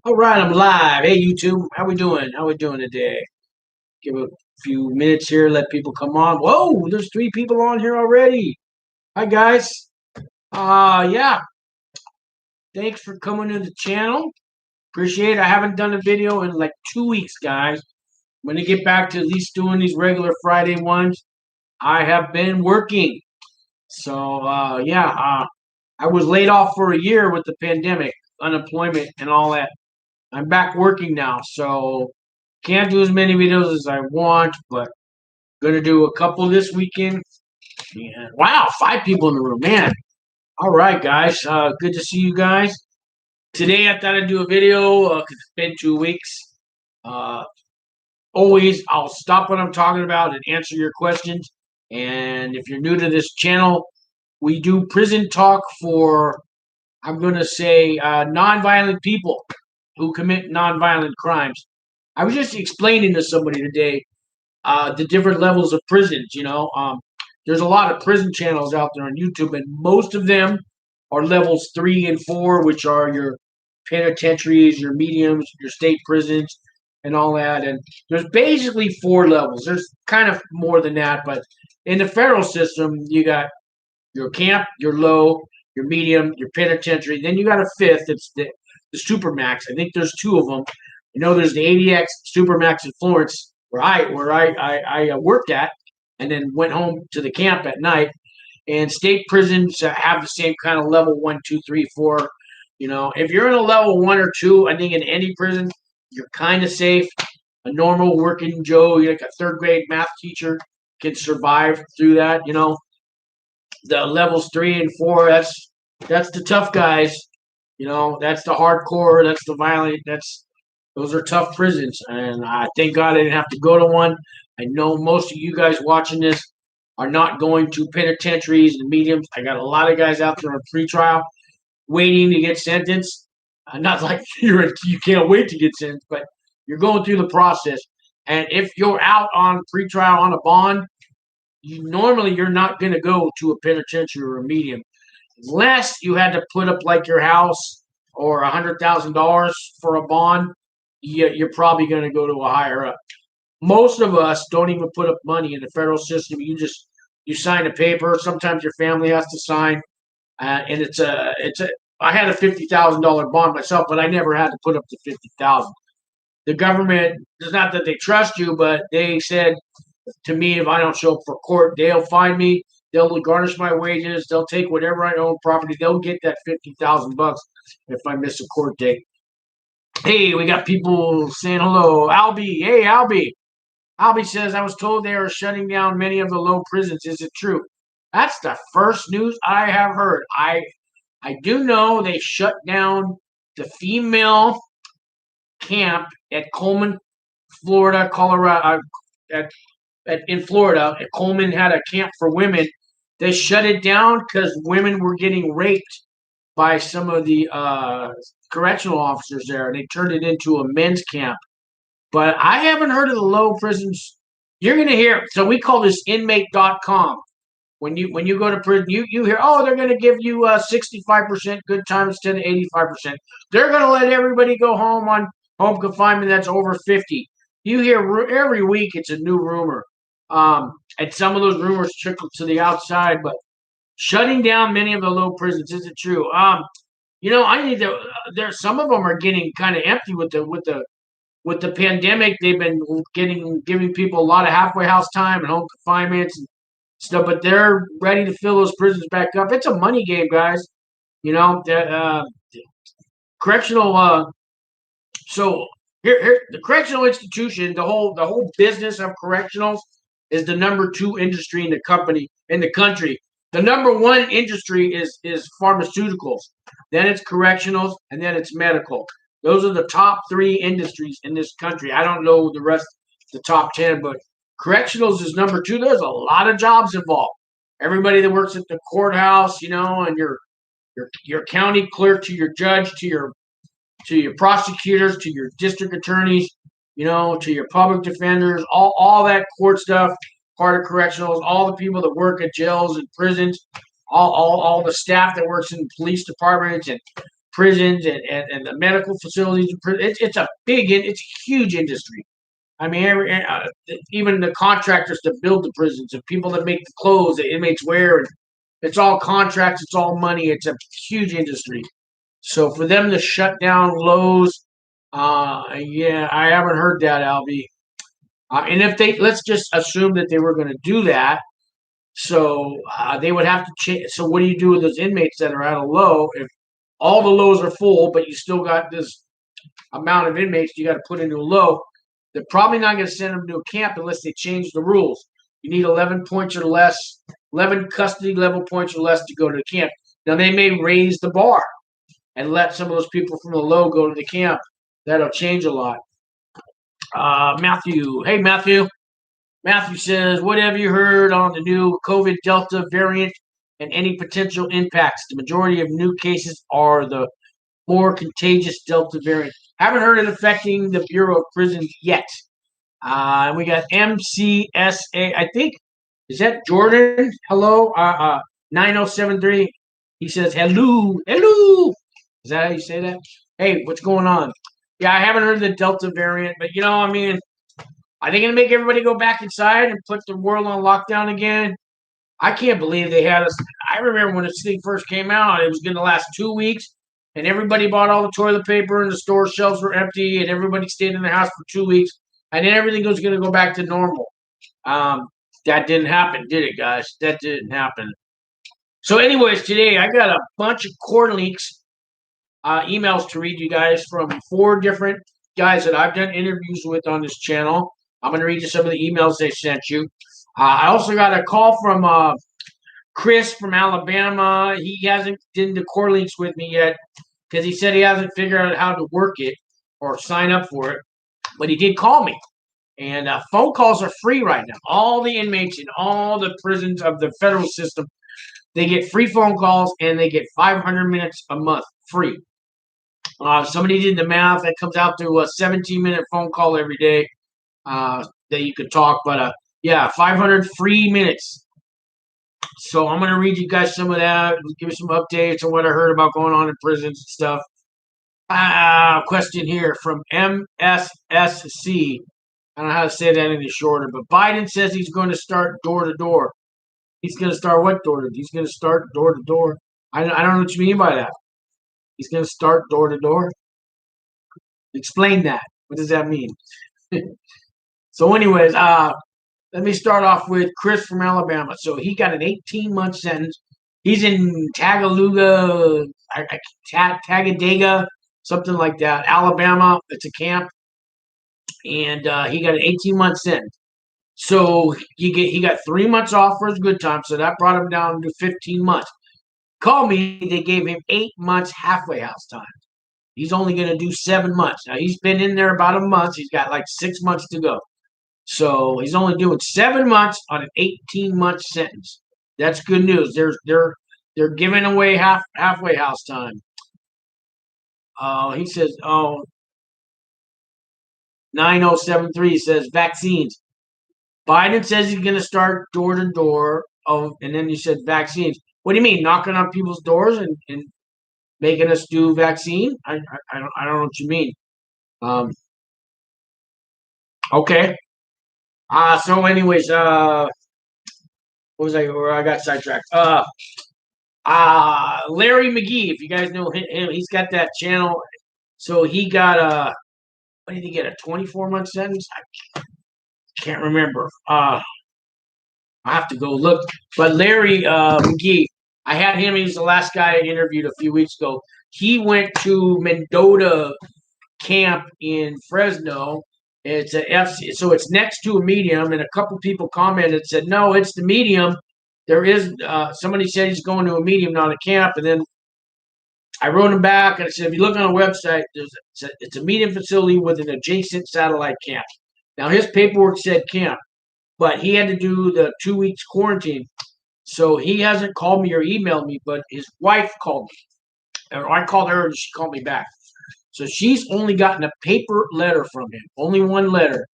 All right, I'm live. Hey, YouTube, how we doing? How we doing today? Give a few minutes here, let people come on. Whoa, there's 3 people on here already. Hi, guys. Yeah, thanks for coming to the channel. Appreciate it. I haven't done a video in like 2 weeks, guys. I'm gonna get back to at least doing these regular Friday ones. I have been working, so I was laid off for a year with the pandemic, unemployment, and all that. I'm back working now, so can't do as many videos as I want, but gonna do a couple this weekend. And wow, 5 people in the room, man. All right, guys. Good to see you guys. Today I thought I'd do a video because it's been 2 weeks. Uh, Always, I'll stop what I'm talking about and answer your questions. And if you're new to this channel, we do prison talk for, I'm going to say, nonviolent people who commit nonviolent crimes. I was just explaining to somebody today the different levels of prisons. There's a lot of prison channels out there on YouTube, and most of them are levels 3 and 4, which are your penitentiaries, your mediums, your state prisons, and all that. And there's basically 4 levels. There's kind of more than that, but in the federal system, you got your camp, your low, your medium, your penitentiary. Then you got a fifth. It's the supermax. I think there's 2 of them. There's the ADX supermax in Florence, where I worked at, and then went home to the camp at night. And state prisons have the same kind of level 1, 2, 3, 4. If you're in a level 1 or 2, I think in any prison you're kind of safe. A normal working Joe, like a third grade math teacher, can survive through that. The levels 3 and 4, that's the tough guys. That's the hardcore, that's the violent, those are tough prisons. And I thank God I didn't have to go to one. I know most of you guys watching this are not going to penitentiaries and mediums. I got a lot of guys out there on pretrial waiting to get sentenced. Not like you can't wait to get sentenced, but you're going through the process. And if you're out on pretrial on a bond, you're not going to go to a penitentiary or a medium unless you had to put up like your house or $100,000 for a bond. You're probably going to go to a higher up. Most of us don't even put up money in the federal system. You sign a paper. Sometimes your family has to sign, and it's a. I had a $50,000 bond myself, but I never had to put up the 50,000. The government, it's not that they trust you, but they said to me, if I don't show up for court, they'll fine me. They'll garnish my wages. They'll take whatever I own property. They'll get that $50,000 if I miss a court date. Hey, we got people saying hello. Albie, hey Albie. Albie says, I was told they are shutting down many of the low prisons. Is it true? That's the first news I have heard. I do know they shut down the female camp at Coleman, Florida, Colorado, in Florida. Coleman had a camp for women. They shut it down because women were getting raped by some of the correctional officers there, and they turned it into a men's camp. But I haven't heard of the low prisons. You're going to hear. So we call this inmate.com. When you go to prison, you hear, oh, they're going to give you 65% good time instead of 85%. They're going to let everybody go home on home confinement that's over 50. You hear every week it's a new rumor. And some of those rumors trickle to the outside, but shutting down many of the low prisons isn't true. I need to. There, some of them are getting kind of empty with the pandemic. They've been giving people a lot of halfway house time and home confinements and stuff, but they're ready to fill those prisons back up. It's a money game, guys. The correctional. So here, the correctional institution, the whole business of correctionals is the number 2 industry in the country. The number 1 industry is pharmaceuticals. Then it's correctionals, and then it's medical. Those are the top 3 industries in this country. I don't know the rest, the top 10, but correctionals is number 2. There's a lot of jobs involved. Everybody that works at the courthouse, and your county clerk to your judge to your prosecutors to your district attorneys, to your public defenders, all that court stuff, part of correctionals, all the people that work at jails and prisons, all the staff that works in police departments and prisons and the medical facilities. It's a huge industry. I mean, even the contractors that build the prisons, the people that make the clothes that inmates wear, it's all contracts, it's all money. It's a huge industry. So for them to shut down Lowe's, yeah, I haven't heard that, Albie. And if let's just assume that they were going to do that, so they would have to change. So what do you do with those inmates that are at a low if all the lows are full, but you still got this amount of inmates you got to put into a low? They're probably not going to send them to a camp unless they change the rules. You need 11 points or less, 11 custody level points or less to go to the camp. Now they may raise the bar and let some of those people from the low go to the camp. That'll change a lot. Matthew. Hey, Matthew. Matthew says, what have you heard on the new COVID Delta variant and any potential impacts? The majority of new cases are the more contagious Delta variant. Haven't heard it affecting the Bureau of Prisons yet. We got MCSA, I think. Is that Jordan? Hello? 9073. He says, hello. Is that how you say that? Hey, what's going on? Yeah, I haven't heard the Delta variant, but I mean, are they going to make everybody go back inside and put the world on lockdown again? I can't believe they had us. I remember when this thing first came out, it was going to last 2 weeks, and everybody bought all the toilet paper, and the store shelves were empty, and everybody stayed in the house for 2 weeks, and then everything was going to go back to normal. That didn't happen, did it, guys? That didn't happen. So anyways, today I got a bunch of core links, emails to read you guys from 4 different guys that I've done interviews with on this channel. I'm going to read you some of the emails they sent you. I also got a call from Chris from Alabama. He hasn't done the core links with me yet because he said he hasn't figured out how to work it or sign up for it. But he did call me. And phone calls are free right now. All the inmates in all the prisons of the federal system, they get free phone calls and they get 500 minutes a month free. Somebody did the math. That comes out to a 17-minute phone call every day that you could talk. But yeah, 500 free minutes. So I'm going to read you guys some of that, give you some updates on what I heard about going on in prisons and stuff. Question here from MSSC. I don't know how to say that any shorter, but Biden says he's going to start door to door. He's going to start what door to door? He's going to start door to door. I don't know what you mean by that. He's going to start door to door. Explain that. What does that mean? So anyways, let me start off with Chris from Alabama. So he got an 18-month sentence. He's in Tagalooga, Tagadega, something like that, Alabama. It's a camp. And he got an 18-month sentence. So he got 3 months off for his good time. So that brought him down to 15 months. Call me, they gave him 8 months halfway house time. He's only going to do 7 months. Now, he's been in there about a month. He's got like 6 months to go. So he's only doing 7 months on an 18-month sentence. That's good news. They're giving away halfway house time. He says, 9073 says vaccines. Biden says he's going to start door to door. Oh, and then you said vaccines. What do you mean, knocking on people's doors and making us do vaccine? I don't know what you mean. Okay. So anyways, what was I? Where I got sidetracked. Larry Mcgee, if you guys know him, he's got that channel. So he got what did he get? A 24-month sentence? I can't remember. I have to go look. But Larry Mcgee, I had him. He was the last guy I interviewed a few weeks ago. He went to Mendota camp in Fresno. It's a FC, so it's next to a medium, and a couple people commented, said, no, it's the medium. There is somebody said he's going to a medium, not a camp, and then I wrote him back and I said, if you look on a website, it's a medium facility with an adjacent satellite camp. Now his paperwork said camp, but he had to do the 2 weeks quarantine, so he hasn't called me or emailed me. But his wife called me, or I called her and she called me back. So she's only gotten a paper letter from him, only one letter.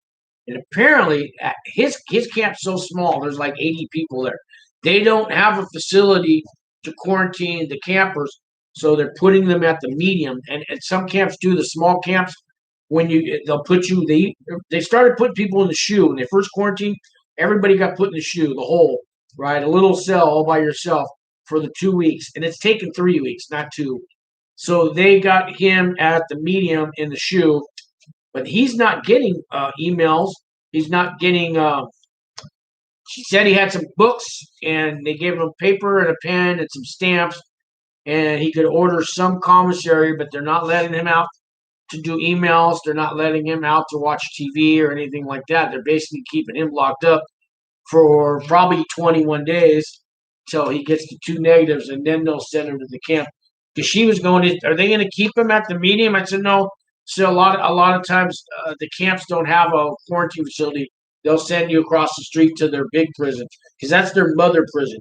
And apparently, his camp's so small, there's like 80 people there. They don't have a facility to quarantine the campers. So they're putting them at the medium, and some camps do. The small camps, they'll put you. They started putting people in the shoe when they first quarantined. Everybody got put in the shoe, the hole, right? A little cell all by yourself for the 2 weeks, and it's taken 3 weeks, not two. So they got him at the medium in the shoe, but he's not getting emails. He's not getting. She said he had some books, and they gave him a paper and a pen and some stamps, and he could order some commissary, but they're not letting him out to do emails. They're not letting him out to watch TV or anything like that. They're basically keeping him locked up for probably 21 days till he gets the two negatives, and then they'll send him to the camp. Because she was going, are they going to keep him at the medium? I said no. So a lot of times the camps don't have a quarantine facility. They'll send you across the street to their big prison because that's their mother prison.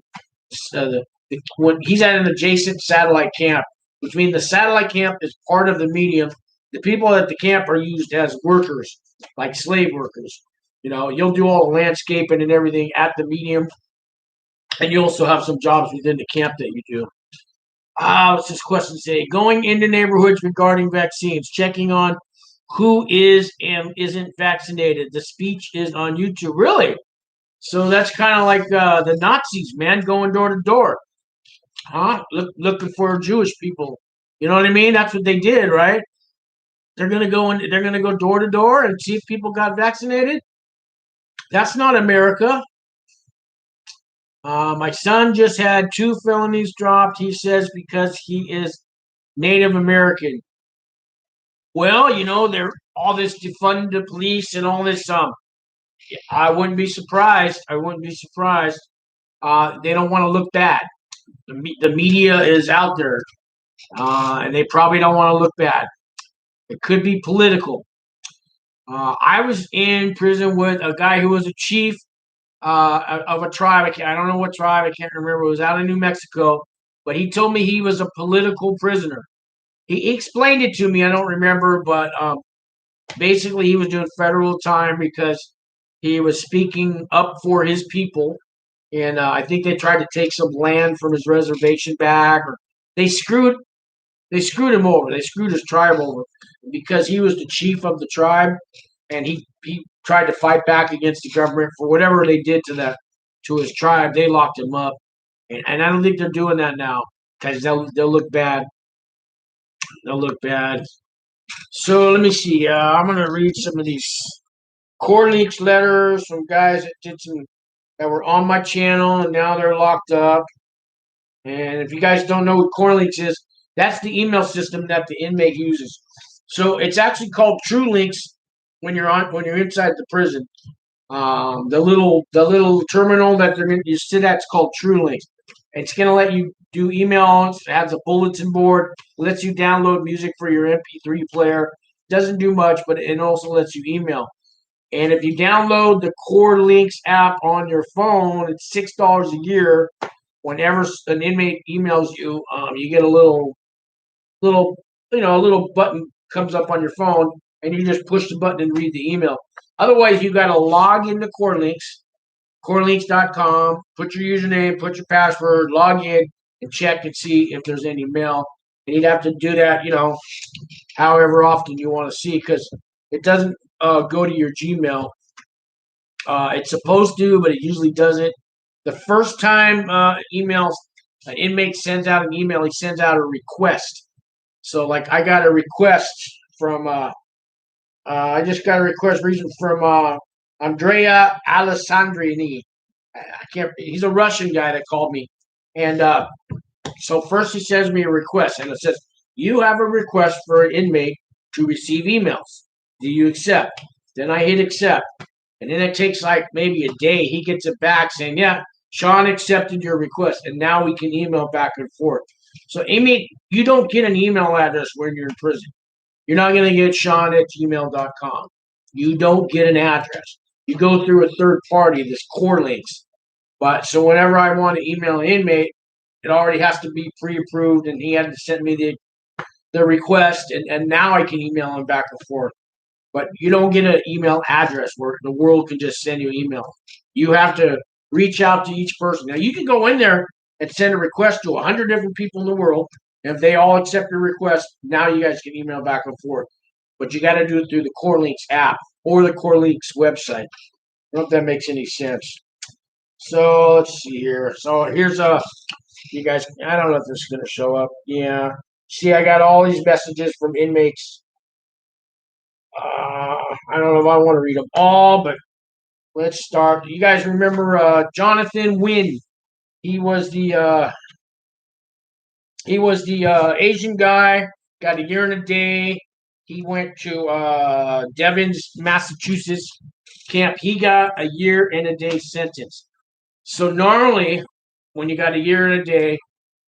When he's at an adjacent satellite camp, which means the satellite camp is part of the medium. The people at the camp are used as workers, like slave workers. You'll do all the landscaping and everything at the medium, and you also have some jobs within the camp that you do. What's this question say? Going into neighborhoods regarding vaccines, checking on who is and isn't vaccinated. The speech is on YouTube. Really? So that's kind of like the Nazis, man, going door to door. Huh? Looking for Jewish people. You know what I mean? That's what they did, right? They're gonna go in. They're gonna go door to door and see if people got vaccinated. That's not America. My son just had 2 felonies dropped. He says because he is Native American. Well, they're all this defund the police and all this. I wouldn't be surprised. I wouldn't be surprised. They don't want to look bad. The media is out there, and they probably don't want to look bad. It could be political. I was in prison with a guy who was a chief of a tribe. I don't know what tribe. I can't remember. It was out in New Mexico, but he told me he was a political prisoner. He explained it to me. I don't remember, but basically he was doing federal time because he was speaking up for his people. And I think they tried to take some land from his reservation back, or they screwed him over. They screwed his tribe over because he was the chief of the tribe, and he tried to fight back against the government for whatever they did to his tribe. They locked him up, and I don't think they're doing that now because they'll look bad. They'll look bad. So let me see. I'm gonna read some of these CORRESPONDENCE letters from guys that were on my channel, and now they're locked up. And if you guys don't know what CORRESPONDENCE is, that's the email system that the inmate uses. So it's actually called TrueLinks when you're inside the prison. The little terminal that you sit at is called TrueLinks. It's gonna let you do emails. It has a bulletin board. Lets you download music for your MP3 player. Doesn't do much, but it also lets you email. And if you download the CORRESPONDENCE app on your phone, it's $6 a year. Whenever an inmate emails you, you get a little button comes up on your phone, and you just push the button and read the email. Otherwise, you got to log into CORRESPONDENCE, CORRESPONDENCE.com, put your username, put your password, log in, and check and see if there's any mail. And you'd have to do that, however often you want to see, because it doesn't go to your Gmail. It's supposed to, but it usually doesn't. The first time an inmate sends out an email, he sends out a request. So, like, I got a request from, I just got a request from Andrea Alessandrini. He's a Russian guy that called me. And so first he sends me a request, and it says, you have a request for an inmate to receive emails. Do you accept? Then I hit accept. And then it takes like maybe a day. He gets it back saying, yeah, Sean accepted your request. And now we can email back and forth. So, Amy, you don't get an email address when you're in prison. You're not going to get Sean@gmail.com. You don't get an address. You go through a third party, this CORRESPONDENCE. But so whenever I want to email an inmate, it already has to be pre-approved, and he had to send me the request, and now I can email him back and forth. But you don't get an email address where the world can just send you email. You have to reach out to each person. Now, you can go in there and send a request to 100 different people in the world, If they all accept your request, now you guys can email back and forth. But you got to do it through the CoreLinks app or the CoreLinks website. I don't know if that makes any sense. So let's see here. So here's you guys. I don't know if this is going to show up. Yeah. See, I got all these messages from inmates. I don't know if I want to read them all, but let's start. You guys remember Jonathan Wynn? He was the Asian guy. Got a year and a day. He went to Devon's, Massachusetts camp. He got a year and a day sentence. So normally, when you got a year and a day,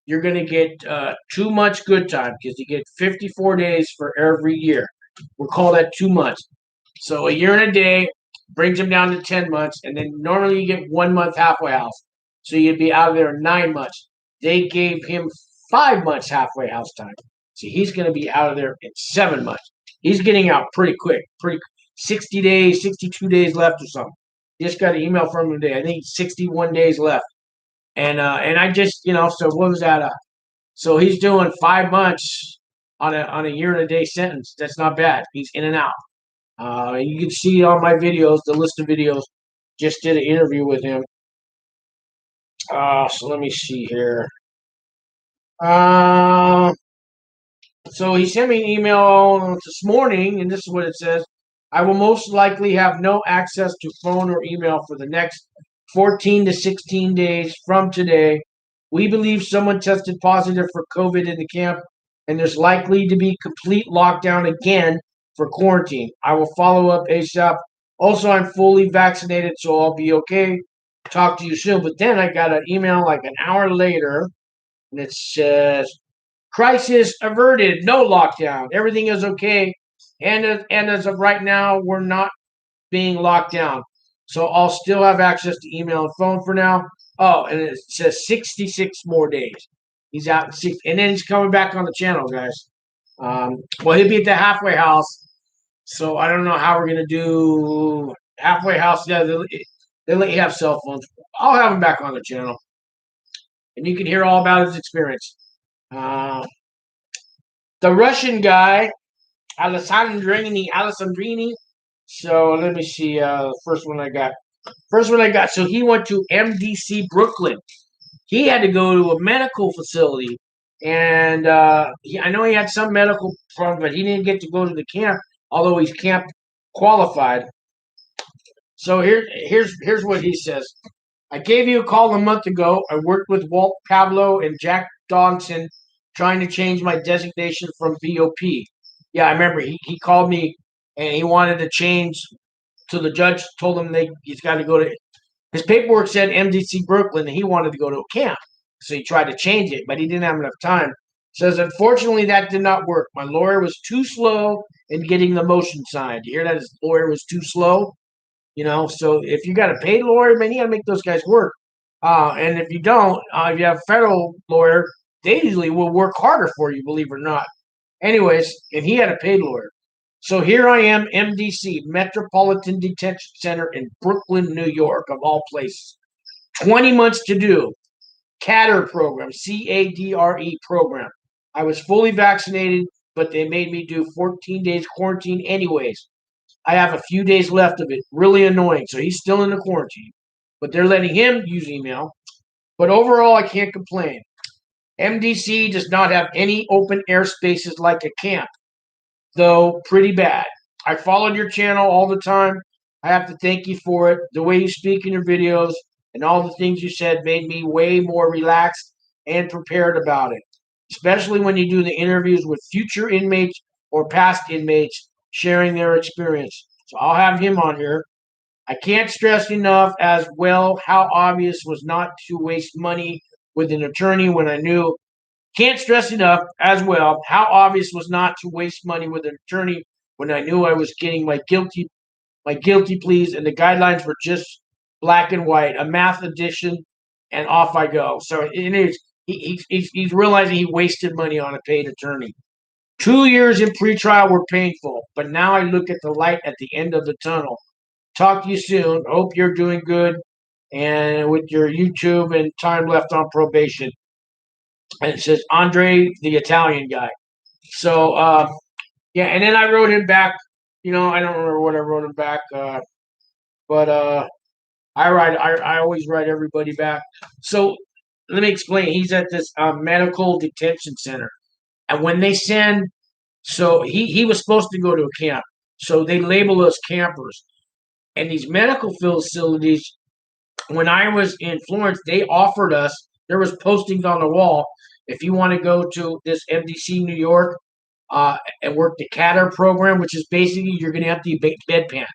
you're going to get 2 months good time because you get 54 days for every year. We'll call that 2 months. So a year and a day brings him down to 10 months, and then normally you get 1 month halfway house. So you'd be out of there in 9 months. They gave him 5 months halfway house time. So he's going to be out of there in 7 months. He's getting out pretty quick, 60 days, 62 days left or something. Just got an email from him today. I think 61 days left. And I just, so what was that? So he's doing 5 months on a year and a day sentence. That's not bad. He's in and out. You can see on my videos, the list of videos. Just did an interview with him. So let me see here. So he sent me an email this morning, and this is what it says. I will most likely have no access to phone or email for the next 14 to 16 days from today. We believe someone tested positive for COVID in the camp, and there's likely to be complete lockdown again for quarantine. I will follow up ASAP. Also, I'm fully vaccinated, so I'll be okay. Talk to you soon. But then I got an email like an hour later, and it says, crisis averted, no lockdown. Everything is okay. And as of right now, we're not being locked down. So I'll still have access to email and phone for now. Oh, and it says 66 more days. He's out in 6, and then he's coming back on the channel, guys. Well, he'll be at the halfway house. So I don't know how we're gonna do halfway house. Yeah, they let you have cell phones. I'll have him back on the channel, and you can hear all about his experience. The Russian guy, Alessandrini. So let me see. First one I got. So he went to MDC Brooklyn. He had to go to a medical facility, and I know he had some medical problems, but he didn't get to go to the camp, although he's camp qualified. So here's what he says. I gave you a call a month ago. I worked with Walt Pavlo and Jack Dodson trying to change my designation from VOP. Yeah, I remember he called me and he wanted to change. So the judge told him he's got to go to his paperwork said MDC Brooklyn and he wanted to go to a camp. So he tried to change it, but he didn't have enough time. Says, unfortunately, that did not work. My lawyer was too slow in getting the motion signed. You hear that? His lawyer was too slow? So if you got a paid lawyer, man, you got to make those guys work. And if you don't, if you have a federal lawyer, they usually will work harder for you, believe it or not. Anyways, and he had a paid lawyer. So here I am, MDC, Metropolitan Detention Center in Brooklyn, New York, of all places. 20 months to do. CADR program, CADRE program. I was fully vaccinated, but they made me do 14 days quarantine anyways. I have a few days left of it. Really annoying. So he's still in the quarantine. But they're letting him use email. But overall, I can't complain. MDC does not have any open air spaces like a camp, though pretty bad. I followed your channel all the time. I have to thank you for it. The way you speak in your videos and all the things you said made me way more relaxed and prepared about it, especially when you do the interviews with future inmates or past inmates sharing their experience. So I'll have him on here. I can't stress enough as well how obvious was not to waste money with an attorney when I knew. Can't stress enough as well how obvious was not to waste money with an attorney when I knew I was getting my guilty pleas and the guidelines were just black and white, a math addition, and off I go. So it is. He's realizing he wasted money on a paid attorney. 2 years in pretrial were painful, but now I look at the light at the end of the tunnel. Talk to you soon. Hope you're doing good and with your YouTube and time left on probation. and it says Andre the Italian guy. So yeah, and then I wrote him back. I don't remember what I wrote him back, but I always write everybody back. So let me explain. He's at this medical detention center, and when they send, so he was supposed to go to a camp, so they label us campers. And these medical facilities, when I was in Florence, they offered us. There was postings on the wall. If you want to go to this MDC New York and work the CATR program, which is basically you're going to empty bedpans.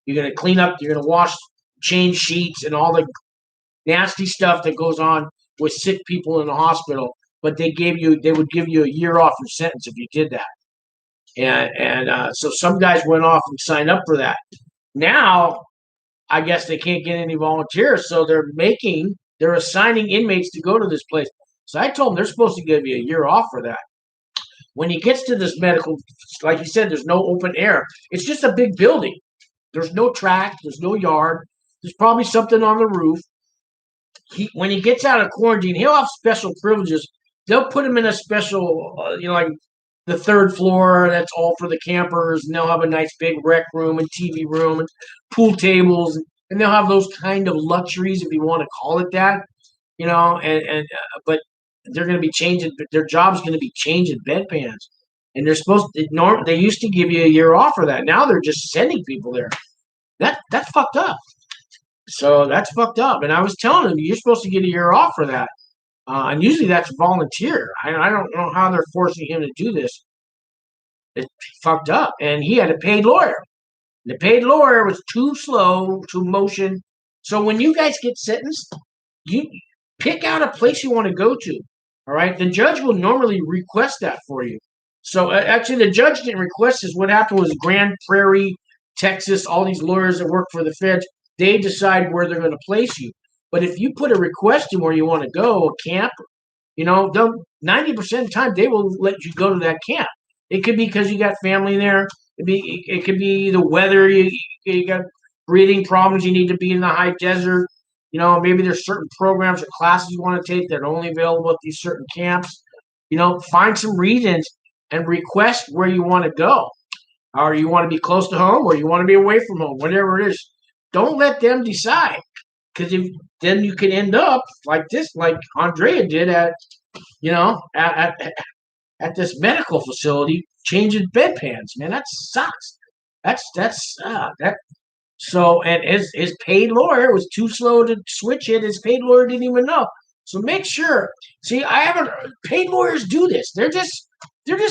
You're going to clean up. You're going to wash, change sheets, and all the nasty stuff that goes on with sick people in the hospital. But they would give you a year off your sentence if you did that. And so some guys went off and signed up for that. Now, I guess they can't get any volunteers, so they're assigning inmates to go to this place. So I told them they're supposed to give you a year off for that. When he gets to this medical, like you said, there's no open air. It's just a big building. There's no track. There's no yard. There's probably something on the roof. When he gets out of quarantine, he'll have special privileges. They'll put him in a special, like the third floor. That's all for the campers, and they'll have a nice big rec room and TV room and pool tables, and they'll have those kind of luxuries, if you want to call it that. But they're going to be changing. Their job's going to be changing bedpans, and they're supposed to. They used to give you a year off for that. Now they're just sending people there. That's fucked up. So that's fucked up. And I was telling him you're supposed to get a year off for that. And usually that's volunteer. I don't know how they're forcing him to do this. It's fucked up. And he had a paid lawyer. The paid lawyer was too slow to motion. So when you guys get sentenced, you pick out a place you want to go to. All right. The judge will normally request that for you. So actually, the judge didn't request this. What happened was Grand Prairie, Texas, all these lawyers that work for the feds, they decide where they're going to place you. But if you put a request in where you want to go, a camp, they'll 90% of the time they will let you go to that camp. It could be because you got family there. It could be the weather. You got breathing problems. You need to be in the high desert. Maybe there's certain programs or classes you want to take that are only available at these certain camps. Find some reasons and request where you want to go, or you want to be close to home, or you want to be away from home, whatever it is. Don't let them decide, because then you can end up like this, like Andrea did at this medical facility, changing bedpans. Man, that sucks. That. So, and his paid lawyer was too slow to switch it. His paid lawyer didn't even know. So make sure. See, I haven't. Paid lawyers do this. They're just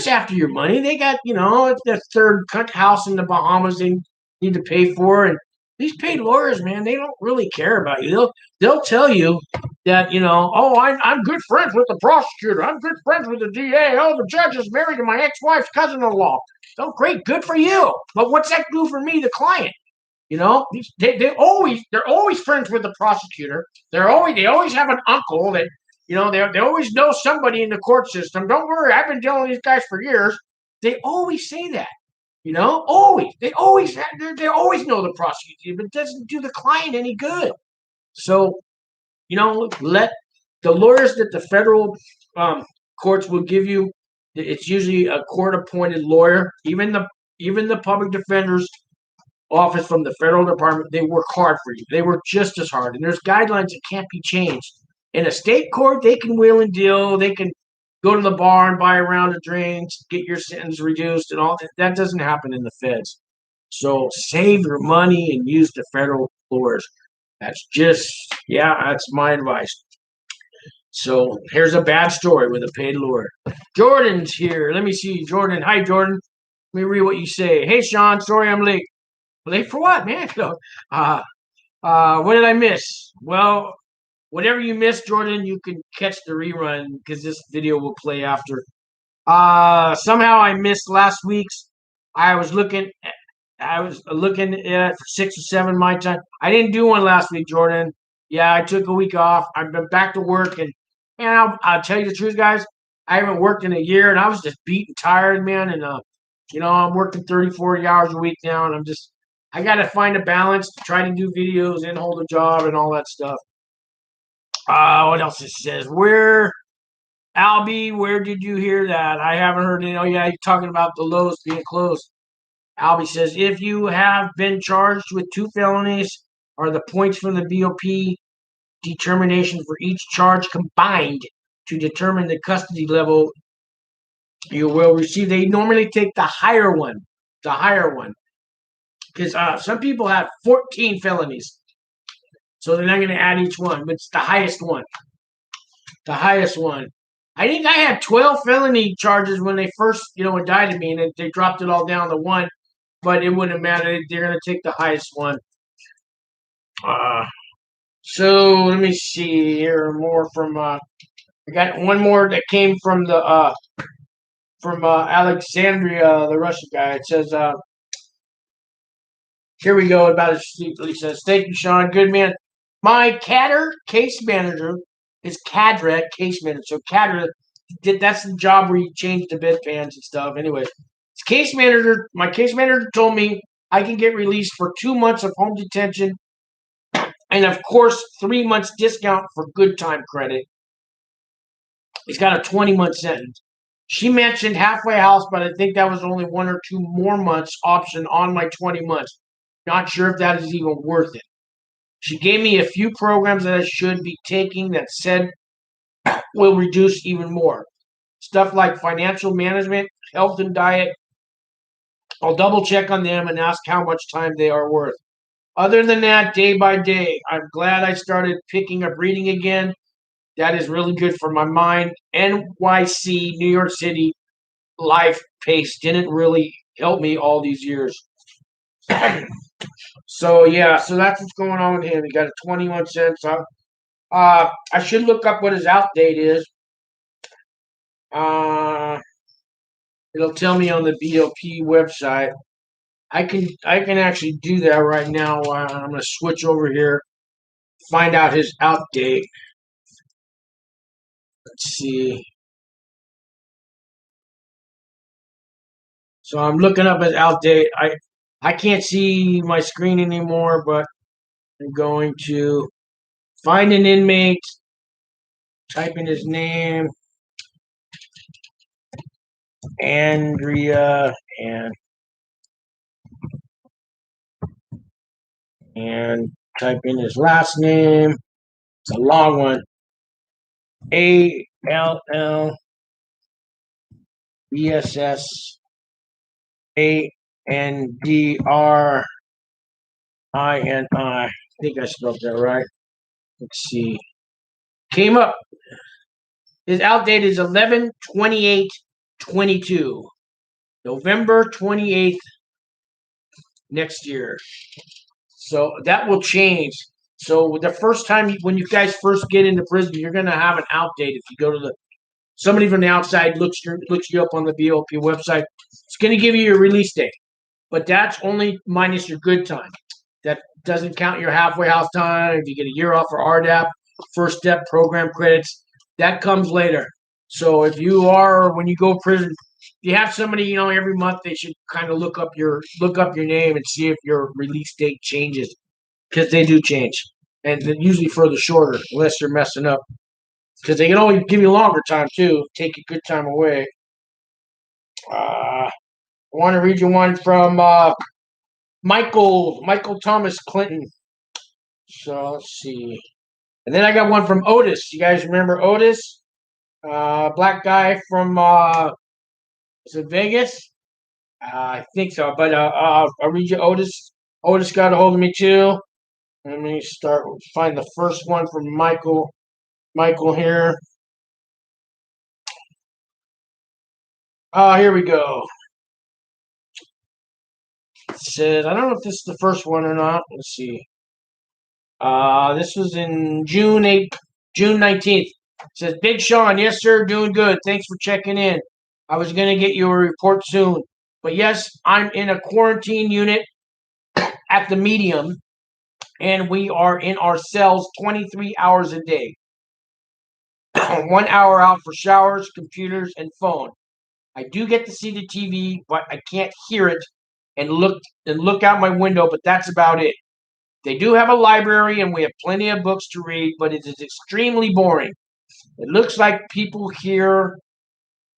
after your money. They got the third house in the Bahamas they need to pay for, and these paid lawyers, man, they don't really care about you. They'll tell you that oh, I'm good friends with the prosecutor. I'm good friends with the DA. Oh, the judge is married to my ex-wife's cousin-in-law. Oh, great, good for you. But what's that do for me, the client? They're always friends with the prosecutor. They always have an uncle that they always know somebody in the court system. Don't worry, I've been dealing with these guys for years. They always say that. Always. They always know the prosecutor, but it doesn't do the client any good. So, let the lawyers that the federal courts will give you. It's usually a court-appointed lawyer. Even the public defender's office from the federal department, they work hard for you. They work just as hard, and there's guidelines that can't be changed. In a state court, they can wheel and deal. They can go to the bar and buy a round of drinks, get your sentence reduced, and all that. That doesn't happen in the feds. So save your money and use the federal lawyers. That's my advice. So here's a bad story with a paid lawyer. Jordan's here. Let me see. Jordan. Hi, Jordan. Let me read what you say. Hey, Sean. Sorry I'm late. Late for what, man? What did I miss? Well, whatever you missed, Jordan, you can catch the rerun because this video will play after. Somehow I missed last week's. I was looking at 6 or 7 my time. I didn't do one last week, Jordan. Yeah, I took a week off. I've been back to work, and I'll tell you the truth, guys. I haven't worked in a year, and I was just beat and tired, man. And I'm working 30, 40 hours a week now, and I got to find a balance to try to do videos and hold a job and all that stuff. What else it says? Where Albie, where did you hear that? I haven't heard it. Oh, yeah, you're talking about the Lowe's being closed. Albie says, if you have been charged with 2 felonies, are the points from the BOP determination for each charge combined to determine the custody level you will receive? They normally take the higher one, because some people have 14 felonies, so they're not going to add each one, but it's the highest one. The highest one. I think I had 12 felony charges when they first, indicted me, and they dropped it all down to 1. But it wouldn't matter. They're going to take the highest one. So let me see here. More from. I got one more that came from the from Alexandria, the Russian guy. It says, here we go about his sleep. He says, thank you, Sean. Good man. My cadre case manager is cadre case manager. So cadre, that's the job where you change the bedpans and stuff. Anyway, my case manager told me I can get released for 2 months of home detention and, of course, 3 months discount for good time credit. He's got a 20-month sentence. She mentioned halfway house, but I think that was only 1 or 2 more months option on my 20 months. Not sure if that is even worth it. She gave me a few programs that I should be taking that said will reduce even more. Stuff like financial management, health and diet. I'll double check on them and ask how much time they are worth. Other than that, day by day, I'm glad I started picking up reading again. That is really good for my mind. NYC, New York City, life pace didn't really help me all these years. So that's what's going on with him. He got a 21 cents. I should look up what his out date is. It'll tell me on the BOP website. I can actually do that right now. I'm gonna switch over here, find out his out date. Let's see. So I'm looking up his out date. I can't see my screen anymore, but I'm going to find an inmate, type in his name, Andrea, and type in his last name. It's a long one. ALLBSSANDRINI. I think I spelled that right. Let's see. Came up. His out date is 11/28/22. November 28th next year. So that will change. So the first time when you guys first get into prison, you're going to have an out date. If you go to somebody from the outside looks you up on the BOP website, it's going to give you your release date. But that's only minus your good time. That doesn't count your halfway house time. If you get a year off for RDAP, first step program credits, that comes later. So if you are, when you go to prison, you have somebody, every month they should kind of look up your name and see if your release date changes, because they do change, and they're usually further shorter unless you're messing up, because they can always give you longer time too, take a good time away. I want to read you one from Michael Thomas Clinton. So let's see, and then I got one from Otis. You guys remember Otis? Black guy from is it Vegas? I think so, but I'll read you Otis. Otis got a hold of me too. Let me find the first one from Michael. Michael here. Here we go. It says, I don't know if this is the first one or not. Let's see. This was in June 19th. It says, Big Sean, yes, sir, doing good. Thanks for checking in. I was going to get you a report soon. But yes, I'm in a quarantine unit at the Medium, and we are in our cells 23 hours a day. 1 hour out for showers, computers, and phone. I do get to see the TV, but I can't hear it and look out my window, but that's about it. They do have a library, and we have plenty of books to read, but it is extremely boring. It looks like people here.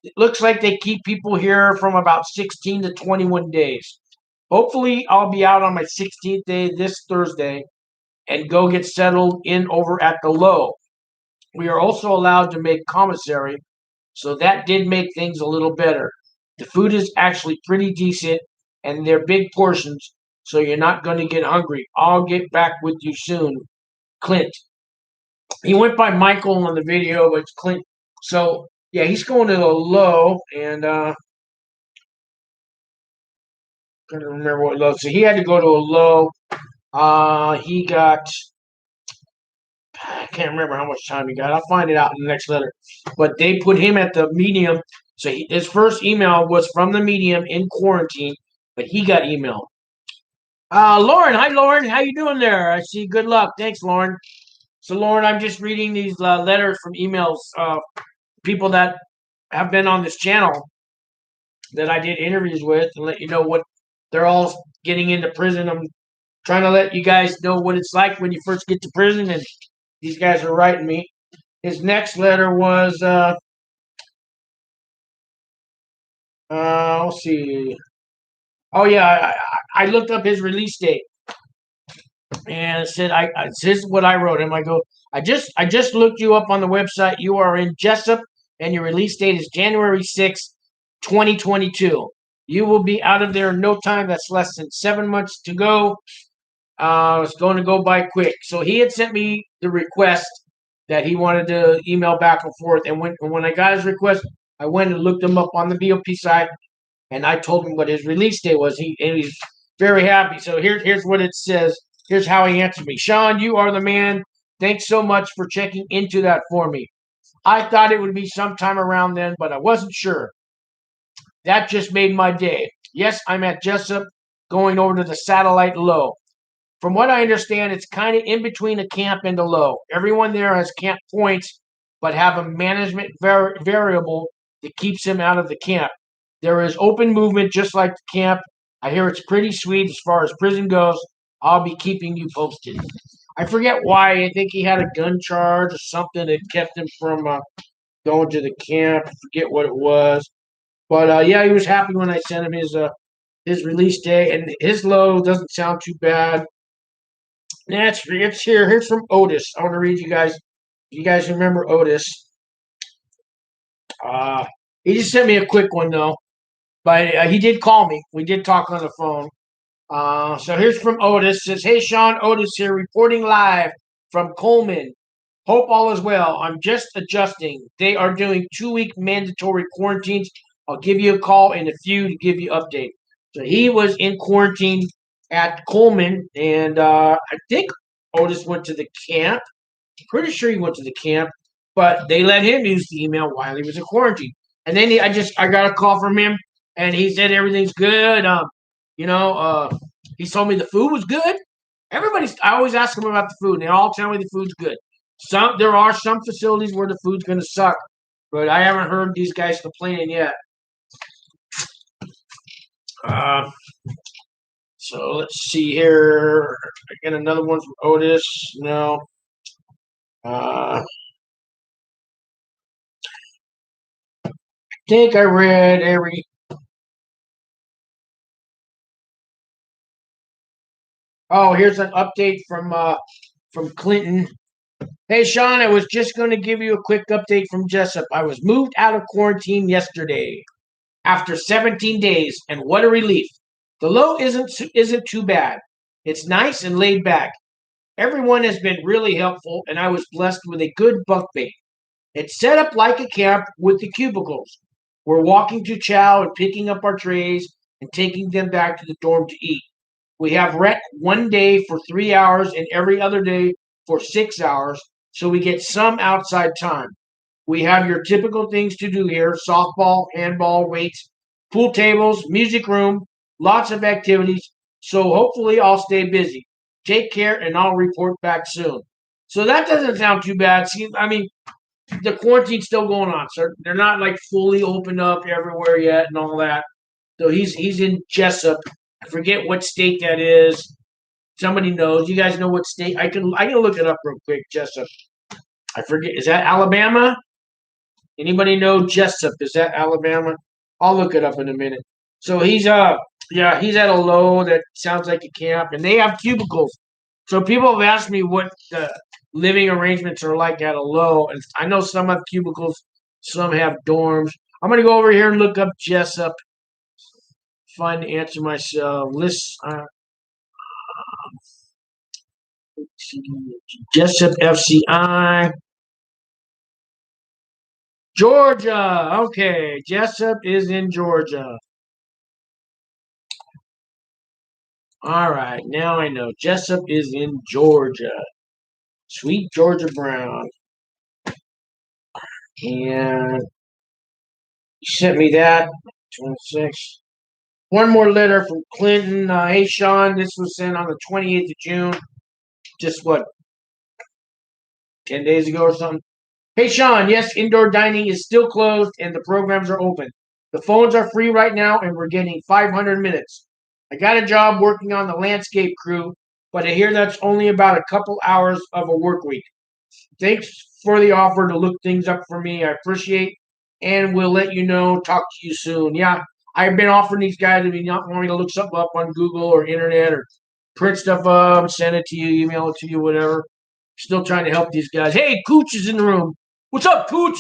It looks like they keep people here from about 16 to 21 days. Hopefully, I'll be out on my 16th day this Thursday and go get settled in over at the Low. We are also allowed to make commissary, so that did make things a little better. The food is actually pretty decent, and they're big portions, so you're not going to get hungry. I'll get back with you soon, Clint. He went by Michael on the video, but it's Clint. So yeah, he's going to the Low, and couldn't remember what Low. So he had to go to a Low. He got. I can't remember how much time he got. I'll find it out in the next letter. But they put him at the medium. So his first email was from the medium in quarantine, but he got emailed. Lauren, hi Lauren, how you doing there? I see. Good luck. Thanks, Lauren. So Lauren, I'm just reading these letters from emails. People that have been on this channel that I did interviews with, and let you know what they're all getting into prison. I'm trying to let you guys know what it's like when you first get to prison, and these guys are writing me. His next letter was, let's see. Oh yeah, I looked up his release date, and it said this is what I wrote him. I go, I just looked you up on the website. You are in Jessup, and your release date is January 6th, 2022. You will be out of there in no time. That's less than 7 months to go. It's going to go by quick. So he had sent me the request that he wanted to email back and forth. And when I got his request, I went and looked him up on the BOP site, and I told him what his release date was. He's very happy. So here's what it says. Here's how he answered me. Sean, you are the man. Thanks so much for checking into that for me. I thought it would be sometime around then, but I wasn't sure. That just made my day. Yes, I'm at Jessup, going over to the satellite Low. From what I understand, it's kind of in between a camp and a Low. Everyone there has camp points, but have a management variable that keeps him out of the camp. There is open movement just like the camp. I hear it's pretty sweet as far as prison goes. I'll be keeping you posted. I forget why. I think he had a gun charge or something that kept him from going to the camp. I forget what it was. But yeah, he was happy when I sent him his release day, and his Low doesn't sound too bad. It's here. Here's from Otis. I want to read you guys. You guys remember Otis? Uh, he just sent me a quick one though, but he did call me. We did talk on the phone. So here's from Otis. Says, "Hey Sean, Otis here, reporting live from Coleman. Hope all is well. I'm just adjusting. They are doing 2-week mandatory quarantines. I'll give you a call in a few to give you update." So he was in quarantine at Coleman, and I think Otis went to the camp. Pretty sure he went to the camp, but they let him use the email while he was in quarantine. And then I got a call from him, and he said everything's good. You know, he told me the food was good. I always ask him about the food, and they all tell me the food's good. There are some facilities where the food's gonna suck, but I haven't heard these guys complaining yet. Uh, so let's see here. I got another one from Otis. No. I think I read every. Oh, here's an update from Clinton. Hey Sean, I was just going to give you a quick update from Jessup. I was moved out of quarantine yesterday after 17 days, and what a relief. The Low isn't too bad. It's nice and laid back. Everyone has been really helpful, and I was blessed with a good bunk bait. It's set up like a camp with the cubicles. We're walking to chow and picking up our trays and taking them back to the dorm to eat. We have rec one day for 3 hours and every other day for 6 hours, so we get some outside time. We have your typical things to do here: softball, handball, weights, pool tables, music room, lots of activities. So hopefully I'll stay busy. Take care, and I'll report back soon. So that doesn't sound too bad. See, I mean, the quarantine's still going on, so they're not like fully opened up everywhere yet and all that. So he's in Jessup. I forget what state that is. Somebody knows. You guys know what state? I can look it up real quick. Jessup. I forget. Is that Alabama? Anybody know Jessup? Is that Alabama? I'll look it up in a minute. So he's he's at a low that sounds like a camp, and they have cubicles. So people have asked me what the living arrangements are like at a low, and I know some have cubicles, some have dorms. I'm gonna go over here and look up Jessup. Find the answer myself. List Jessup FCI. Georgia. Okay, Jessup is in Georgia. All right, now I know. Jessup is in Georgia. Sweet Georgia Brown. And he sent me that. 26. One more letter from Clinton. Hey, Sean, this was sent on the 28th of June. Just what, 10 days ago or something? Hey, Sean, yes, indoor dining is still closed and the programs are open. The phones are free right now and we're getting 500 minutes. I got a job working on the landscape crew, but I hear that's only about a couple hours of a work week. Thanks for the offer to look things up for me. I appreciate and we'll let you know. Talk to you soon. Yeah, I've been offering these guys if you not want me to look something up on Google or internet or print stuff up, send it to you, email it to you, whatever. Still trying to help these guys. Hey, Cooch is in the room. What's up, Cooch?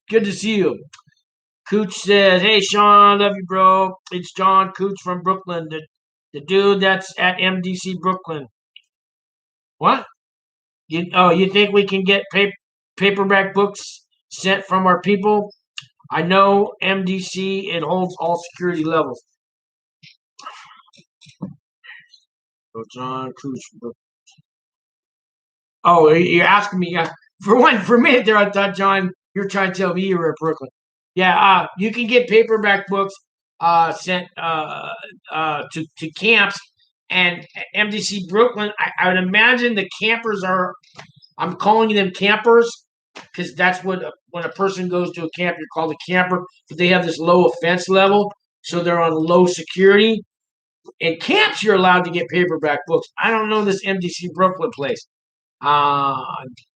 Good to see you. Cooch says, hey, Sean, love you, bro. It's John Cooch from Brooklyn, the dude that's at MDC Brooklyn. What? You think we can get paperback books sent from our people? I know MDC, it holds all security levels. So John Cooch. Oh, you're asking me. For a minute there, I thought, John, you're trying to tell me you were at Brooklyn. Yeah, you can get paperback books sent to camps. And MDC Brooklyn, I would imagine the campers are, I'm calling them campers because that's what when a person goes to a camp, you're called a camper. But they have this low offense level, so they're on low security. In camps, you're allowed to get paperback books. I don't know this MDC Brooklyn place. Uh,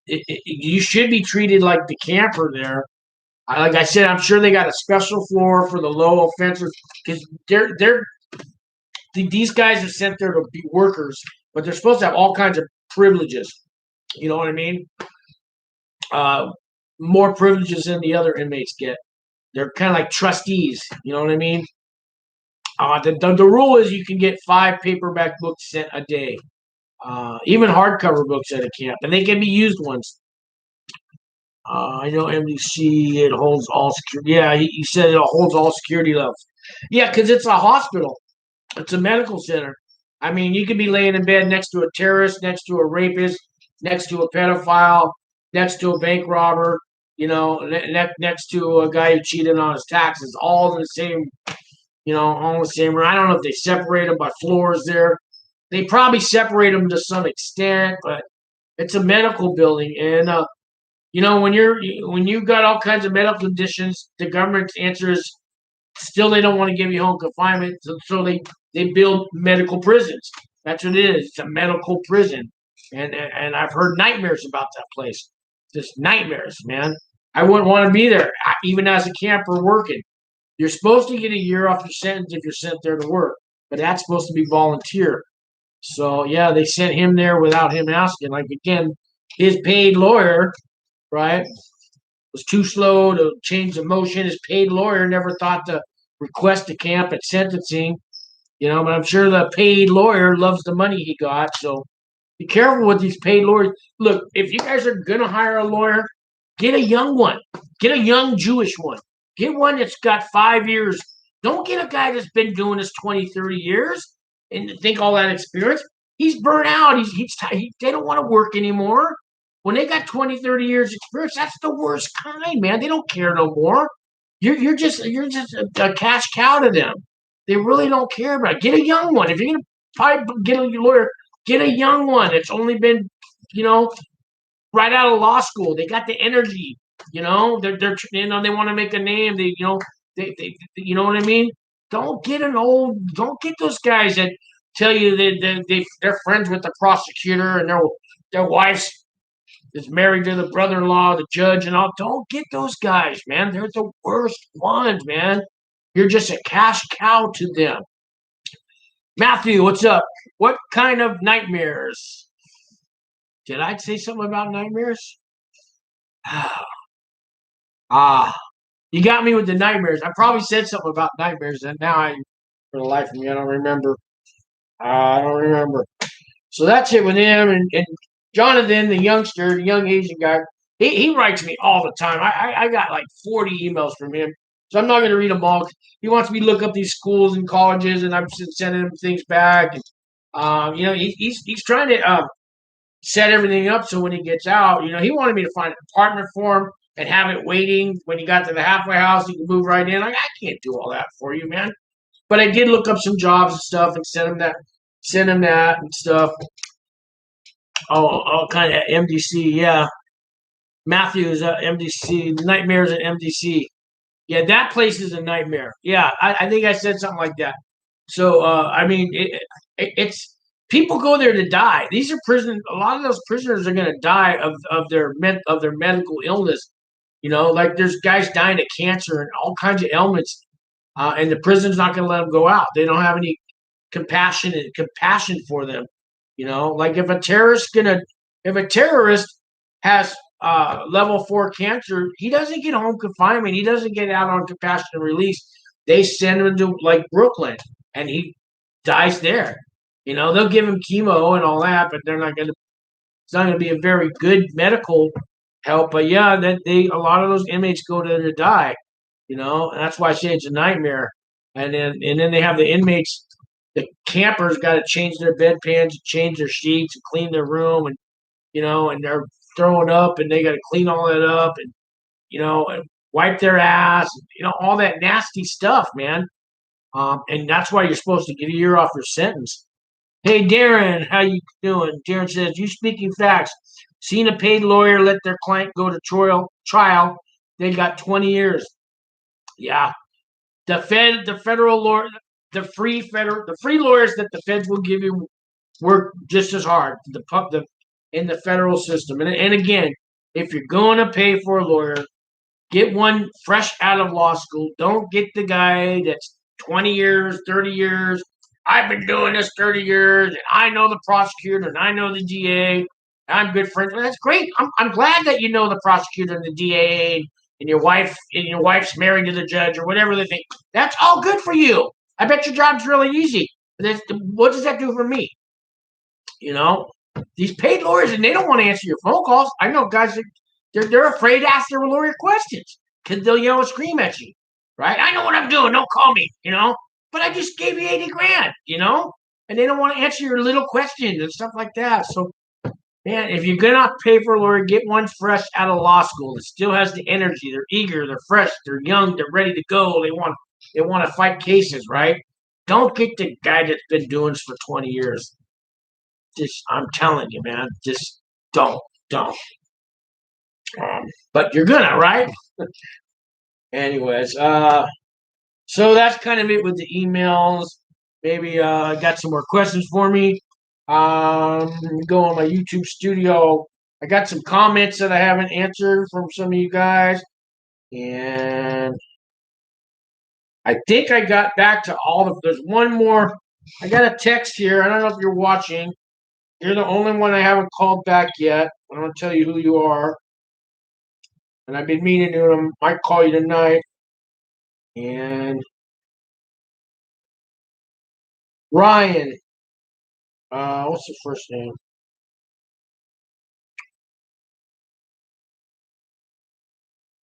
you should be treated like the camper there. Like I said, I'm sure they got a special floor for the low offenders because these guys are sent there to be workers, but they're supposed to have all kinds of privileges. You know what I mean? More privileges than the other inmates get. They're kind of like trustees. You know what I mean? The rule is you can get 5 paperback books sent a day, even hardcover books at a camp, and they can be used ones. I know MDC, it holds all security. Yeah, he said it holds all security levels. Yeah, because it's a hospital. It's a medical center. I mean, you could be laying in bed next to a terrorist, next to a rapist, next to a pedophile, next to a bank robber, next to a guy who cheated on his taxes, all in the same, all in the same room. I don't know if they separate them by floors there. They probably separate them to some extent, but it's a medical building. And, when you've got all kinds of medical conditions, the government's answer is still they don't want to give you home confinement, so they build medical prisons. That's what it is. It's a medical prison, and I've heard nightmares about that place. Just nightmares, man. I wouldn't want to be there, even as a camper working. You're supposed to get a year off your sentence if you're sent there to work, but that's supposed to be volunteer. So yeah, they sent him there without him asking. Like again, his paid lawyer, right, was too slow to change the motion. His paid lawyer never thought to request a camp at sentencing, but I'm sure the paid lawyer loves the money he got. So be careful with these paid lawyers. Look, if you guys are going to hire a lawyer, get a young one. Get a young Jewish one. Get one that's got 5 years. Don't get a guy that's been doing this 20, 30 years and think all that experience. He's burnt out. They don't want to work anymore. When they got 20, 30 years experience, that's the worst kind, man. They don't care no more. You're just a cash cow to them. They really don't care about it. Get a young one. If you're gonna get a lawyer, get a young one. It's only been, right out of law school. They got the energy. They're they want to make a name. They you know what I mean. Don't get those guys that tell you they're friends with the prosecutor and their wives is married to the brother-in-law, the judge, and all. Don't get those guys, man. They're the worst ones, man. You're just a cash cow to them. Matthew, what's up? What kind of nightmares? Did I say something about nightmares? You got me with the nightmares. I probably said something about nightmares, and now for the life of me, I don't remember. I don't remember. So that's it with him. And Jonathan, the youngster, the young Asian guy, he writes me all the time. I got like 40 emails from him. So I'm not going to read them all. He wants me to look up these schools and colleges, and I'm sending him things back. And, he's trying to set everything up so when he gets out, he wanted me to find an apartment for him and have it waiting when he got to the halfway house. He could move right in. Like, I can't do all that for you, man. But I did look up some jobs and stuff and send him that and stuff. All kind of MDC, yeah. Matthews, MDC, Nightmares at MDC. Yeah, that place is a nightmare. Yeah, I think I said something like that. So, it's people go there to die. These are prison. A lot of those prisoners are going to die of their medical illness. Like there's guys dying of cancer and all kinds of ailments, and the prison's not going to let them go out. They don't have any compassion for them. Like if a terrorist has level 4 cancer, he doesn't get home confinement. He doesn't get out on compassionate release. They send him to like Brooklyn, and he dies there. They'll give him chemo and all that, but they're not going to. It's not going to be a very good medical help. But yeah, a lot of those inmates go there to die. And that's why I say it's a nightmare. And then they have the inmates. The campers got to change their bedpans, change their sheets, and clean their room, and and they're throwing up, and they got to clean all that up, and and wipe their ass, all that nasty stuff, man. And that's why you're supposed to get a year off your sentence. Hey, Darren, how you doing? Darren says, you speaking facts. Seen a paid lawyer let their client go to trial. They got 20 years. Yeah. The federal lawyer, the free lawyers that the feds will give you work just as hard in the federal system. And again, if you're going to pay for a lawyer, get one fresh out of law school. Don't get the guy that's 20 years, 30 years. I've been doing this 30 years, and I know the prosecutor, and I know the DA. I'm good friends. Well, that's great. I'm glad that you know the prosecutor and the DA, and your wife's married to the judge or whatever they think. That's all good for you. I bet your job's really easy. What does that do for me? These paid lawyers, and they don't want to answer your phone calls. I know guys that they're afraid to ask their lawyer questions because they'll yell and scream at you, right? I know what I'm doing. Don't call me, But I just gave you 80 grand, And they don't want to answer your little questions and stuff like that. So, man, if you're gonna pay for a lawyer, get one fresh out of law school that still has the energy. They're eager, they're fresh, they're young, they're ready to go. They want to fight cases, right? Don't get the guy that's been doing this for 20 years. I'm telling you, man, just don't. But you're gonna, right? Anyways, so that's kind of it with the emails. Maybe got some more questions for me. Go on my YouTube studio. I got some comments that I haven't answered from some of you guys, and I think I got back to all of. There's one more. I got a text here. I don't know if you're watching. You're the only one I haven't called back yet. I'm going to tell you who you are. And I've been meaning to. I might call you tonight. And Ryan. What's the first name?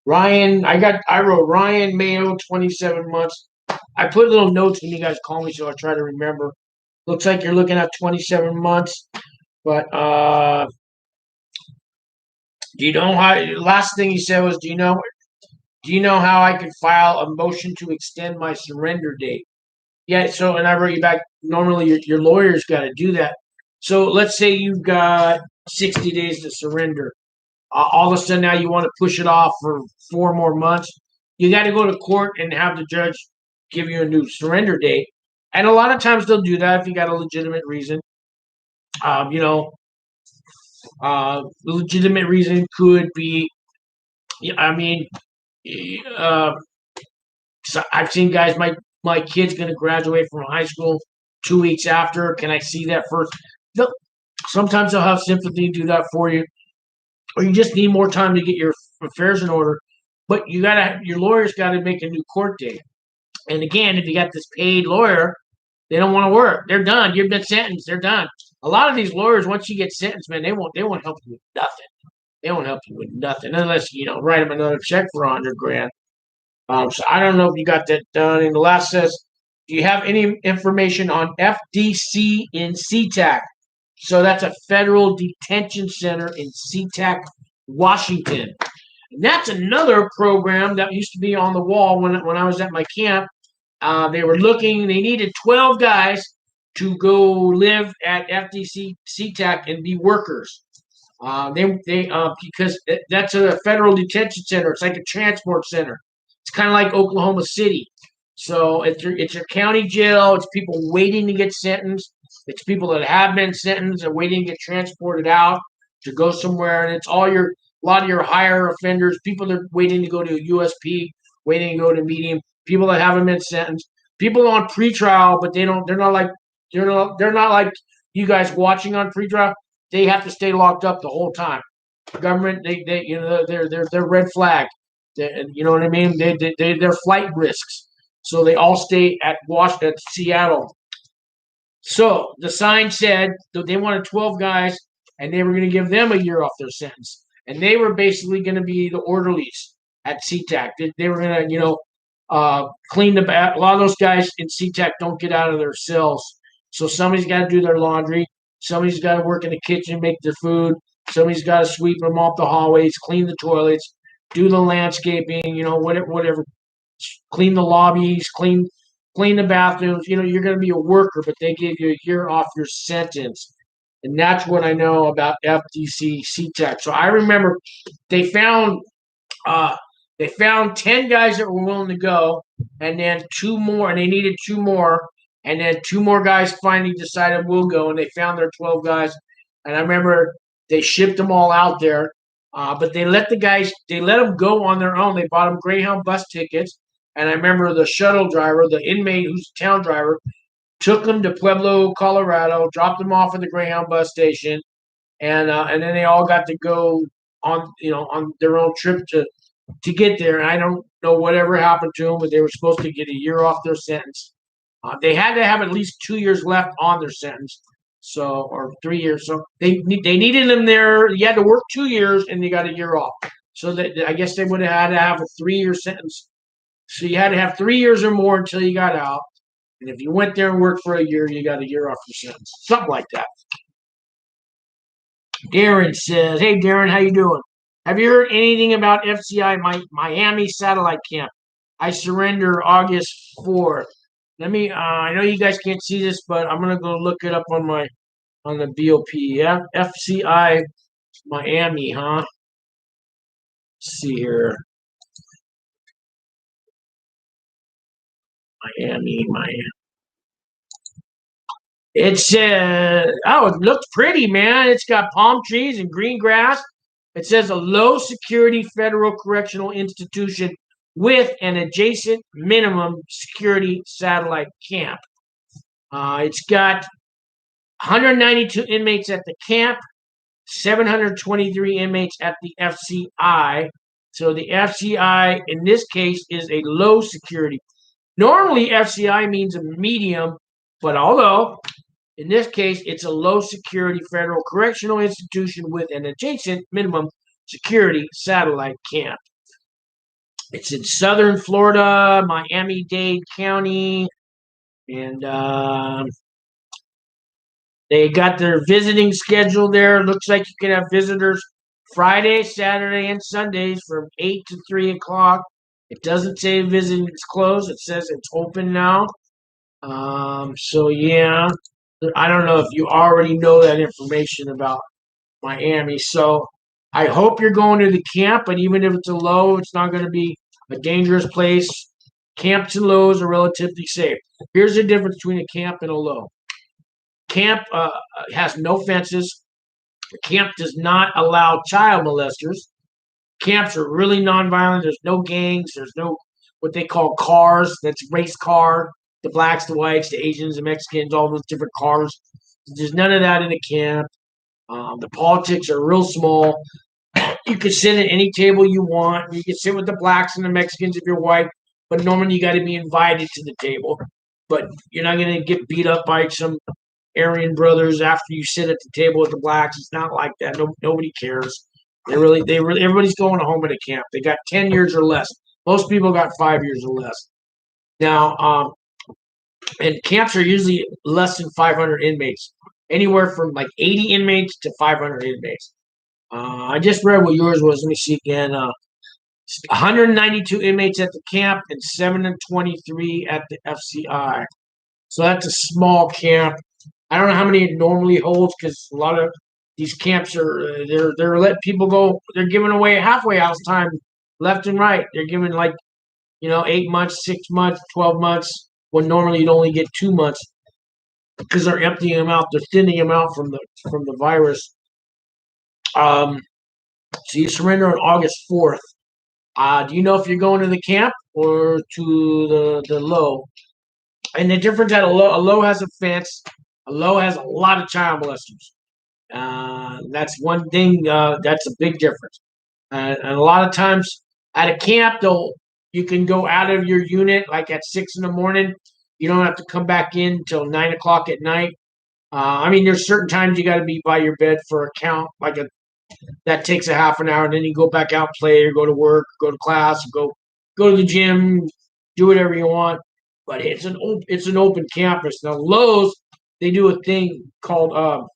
Ryan. I wrote Ryan Mayo, 27 months. I put little notes when you guys call me, so I try to remember. Looks like you're looking at 27 months. But do you know how? Last thing he said was, do you know how I could file a motion to extend my surrender date? Yeah. So, and I wrote you back. Normally, your lawyer's got to do that. So, let's say you've got 60 days to surrender. All of a sudden, now you want to push it off for 4 more months. You got to go to court and have the judge give you a new surrender date. And a lot of times they'll do that if you got a legitimate reason. Legitimate reason could be, I mean, uh, so I've seen guys. My kid's going to graduate from high school 2 weeks after. Can I see that first? Sometimes they'll have sympathy do that for you, or you just need more time to get your affairs in order. But your lawyer's got to make a new court date. And again, if you got this paid lawyer, they don't want to work. They're done. You've been sentenced. They're done. A lot of these lawyers, once you get sentenced, man, they won't help you with nothing. They won't help you with nothing unless write them another check for $100,000. So I don't know if you got that done. And the last says, do you have any information on FDC in SeaTac? So that's a federal detention center in SeaTac, Washington. And that's another program that used to be on the wall when I was at my camp. They needed 12 guys to go live at FDC SeaTac and be workers. Because that's a federal detention center. It's like a transport center. It's kind of like Oklahoma City. So it's your county jail. It's people waiting to get sentenced. It's people that have been sentenced and waiting to get transported out to go somewhere. And it's a lot of your higher offenders, people that are waiting to go to a USP, waiting to go to medium, people that haven't been sentenced, people on pretrial, but they're not like you guys watching on pretrial. They have to stay locked up the whole time. Government, they're red flag. You know what I mean? They're flight risks. So they all stay at Seattle. So the sign said that they wanted 12 guys, and they were going to give them a year off their sentence, and they were basically going to be the orderlies at SeaTac. They were going to, clean the bath. A lot of those guys in SeaTac don't get out of their cells, so somebody's got to do their laundry. Somebody's got to work in the kitchen, make their food. Somebody's got to sweep them off the hallways, clean the toilets, do the landscaping. Whatever. Clean the lobbies, clean the bathrooms. You're going to be a worker, but they gave you a year off your sentence. And that's what I know about FDC SeaTac. So I remember they found 10 guys that were willing to go, and then 2 more, and they needed 2 more, and then 2 more guys finally decided we'll go, and they found their 12 guys. And I remember they shipped them all out there, but they let them go on their own. They bought them Greyhound bus tickets. And I remember the shuttle driver, the inmate who's the town driver, took them to Pueblo, Colorado, dropped them off at the Greyhound bus station, and then they all got to go on their own trip to get there. And I don't know whatever happened to them, but they were supposed to get a year off their sentence. They had to have at least 2 years left on their sentence, or 3 years. So they needed them there. You had to work 2 years, and you got a year off. So I guess they would have had to have a 3-year sentence. So you had to have 3 years or more until you got out. And if you went there and worked for a year, you got a year off your sentence. Something like that. Darren says, hey, Darren, how you doing? Have you heard anything about FCI Miami satellite camp? I surrender August 4th. I know you guys can't see this, but I'm going to go look it up on the BOP. Yeah, FCI Miami, huh? Let's see here. Miami. It says, it looks pretty, man. It's got palm trees and green grass. It says a low security federal correctional institution with an adjacent minimum security satellite camp. It's got 192 inmates at the camp, 723 inmates at the FCI. So the FCI, in this case, is a low security. Normally, FCI means a medium, but although in this case, it's a low security federal correctional institution with an adjacent minimum security satellite camp. It's in southern Florida, Miami-Dade County, and they got their visiting schedule there. Looks like you can have visitors Friday, Saturday, and Sundays from 8 to 3 o'clock. It doesn't say visiting is closed. It says it's open now. So, yeah. I don't know if you already know that information about Miami. So I hope you're going to the camp, but even if it's a low, it's not going to be a dangerous place. Camps and lows are relatively safe. Here's the difference between a camp and a low. Camp has no fences. The camp does not allow child molesters. Camps are really nonviolent. There's no gangs. There's no what they call cars. That's race car. The blacks, the whites, the Asians, the Mexicans, all those different cars. There's none of that in the camp. The politics are real small. You can sit at any table you want. You can sit with the blacks and the Mexicans if you're white, but normally you got to be invited to the table. But you're not going to get beat up by some Aryan brothers after you sit at the table with the blacks. It's not like that. Nobody cares. Everybody's going home at a camp. They got 10 years or less. Most people got 5 years or less. Now, and camps are usually less than 500 inmates, anywhere from like 80 inmates to 500 inmates. I just read what yours was. Let me see again. 192 inmates at the camp and 723 at the FCI. So that's a small camp. I don't know how many it normally holds because a lot of these camps are they're letting people go. They're giving away halfway house time left and right. They're giving 8 months, 6 months, 12 months when normally you'd only get 2 months because they're emptying them out. They're thinning them out from the virus. So you surrender on August 4th. Do you know if you're going to the camp or to the low? And the difference at a low has a fence. A low has a lot of child molesters. That's one thing. That's a big difference. And a lot of times at a camp, you can go out of your unit like at 6 in the morning. You don't have to come back in until 9 o'clock at night. There's certain times you got to be by your bed for a count, that takes a half an hour, and then you go back out, play, or go to work, go to class, go to the gym, do whatever you want. But it's an open campus. Now Lowe's, they do a thing called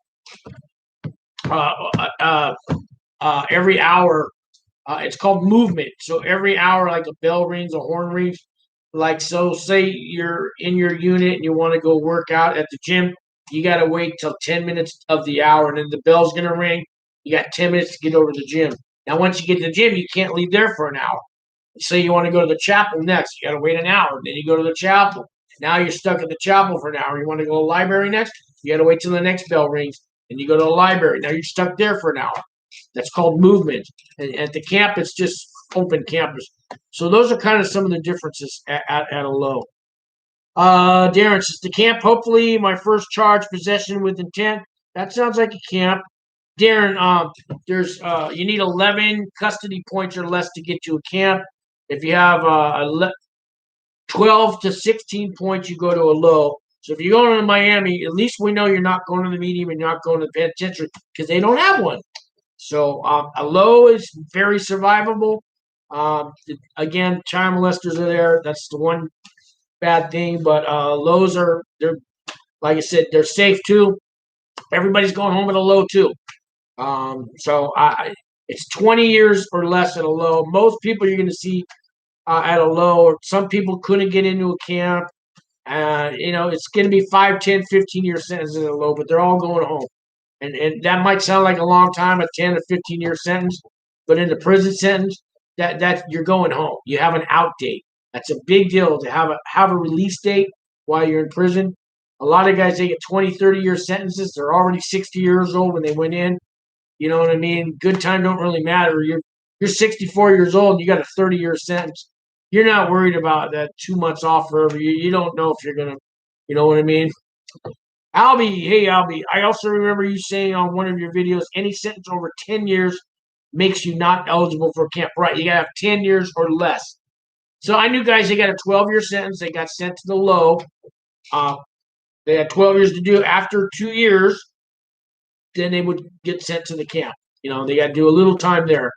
every hour. It's called movement. So every hour, like a bell rings, a horn rings. Say you're in your unit and you want to go work out at the gym, you got to wait till 10 minutes of the hour, and then the bell's going to ring. You got 10 minutes to get over to the gym. Now, once you get to the gym, you can't leave there for an hour. Say you want to go to the chapel next. You got to wait an hour. Then you go to the chapel. Now you're stuck at the chapel for an hour. You want to go to the library next? You got to wait till the next bell rings. And you go to the library. Now you're stuck there for an hour. That's called movement. And at the camp, it's just open campus. So those are kind of some of the differences at a low. Darren says, the camp, hopefully my first charge, possession with intent. That sounds like a camp. Darren, there's you need 11 custody points or less to get to a camp. If you have 12 to 16 points, you go to a low. So if you're going to Miami, at least we know you're not going to the medium and you're not going to the penitentiary because they don't have one. So a low is very survivable. Again, child molesters are there. That's the one bad thing. But lows they're like I said, they're safe too. Everybody's going home at a low too. It's 20 years or less at a low. Most people you're going to see at a low, or some people couldn't get into a camp. It's going to be 5, 10, 15-year sentences at a low, but they're all going home. And that might sound like a long time, a 10 or 15-year sentence, but in the prison sentence, that you're going home. You have an out date. That's a big deal to have a release date while you're in prison. A lot of guys, they get 20, 30-year sentences. They're already 60 years old when they went in. You know what I mean? Good time don't really matter. You're 64 years old and you got a 30-year sentence. You're not worried about that 2 months off forever. You don't know if you're going to, you know what I mean? Albie, I also remember you saying on one of your videos, any sentence over 10 years makes you not eligible for camp. Right, you got to have 10 years or less. So I knew guys, they got a 12-year sentence. They got sent to the low. They had 12 years to do. After 2 years, then they would get sent to the camp. They got to do a little time there.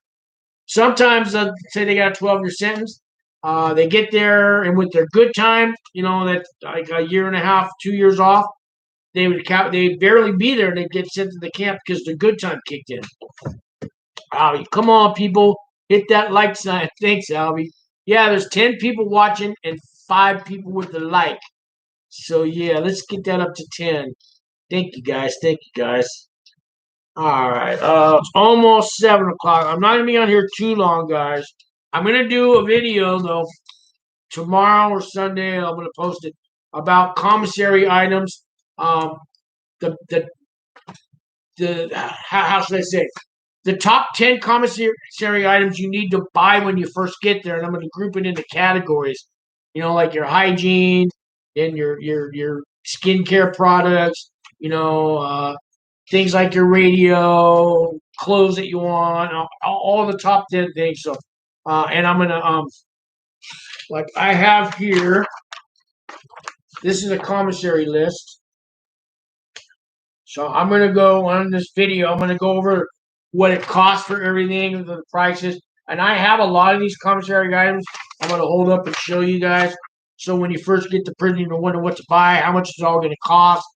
Sometimes, say they got a 12-year sentence. They get there, and with their good time, that's like a year and a half, 2 years off, they'd barely be there, and they'd get sent to the camp because the good time kicked in. Albie, come on, people. Hit that like sign. Thanks, Albie. Yeah, there's 10 people watching and 5 people with the like. So, yeah, let's get that up to 10. Thank you, guys. All right. It's almost 7 o'clock. I'm not going to be on here too long, guys. I'm going to do a video, though, tomorrow or Sunday. I'm going to post it about commissary items. The how should I say, the top 10 commissary items you need to buy when you first get there, and I'm going to group it into categories. Like your hygiene, then your skincare products. Things like your radio, clothes that you want, all the top 10 things. So, and I'm gonna like I have here. This is a commissary list. So I'm gonna go on this video. I'm gonna go over what it costs for everything, the prices, and I have a lot of these commissary items. I'm gonna hold up and show you guys. So when you first get to prison, you wonder what to buy, how much it's all gonna cost.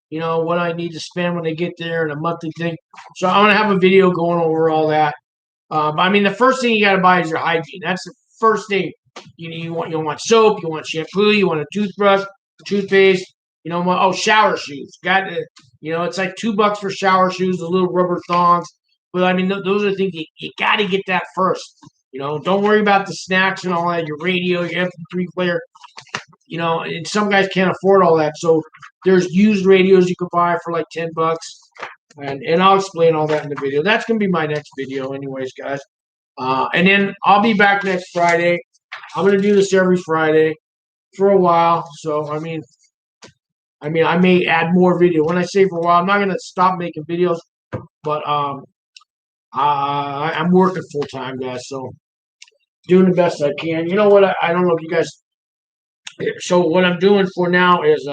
What I need to spend when they get there, and a monthly thing. So I'm gonna have a video going over all that. The first thing you gotta buy is your hygiene. That's the first thing. You want soap, you want shampoo, you want a toothbrush, toothpaste. Shower shoes. It's like $2 for shower shoes, the little rubber thongs. But those are the things you got to get that first. Don't worry about the snacks and all that. Your radio, your MP3 player. And some guys can't afford all that. So there's used radios you can buy for like $10, and I'll explain all that in the video. That's gonna be my next video, anyways, guys. And then I'll be back next Friday. I'm gonna do this every Friday for a while. So I may add more video. When I say for a while, I'm not gonna stop making videos, but I'm working full time, guys. So doing the best I can. You know what? I don't know if you guys. So what I'm doing for now is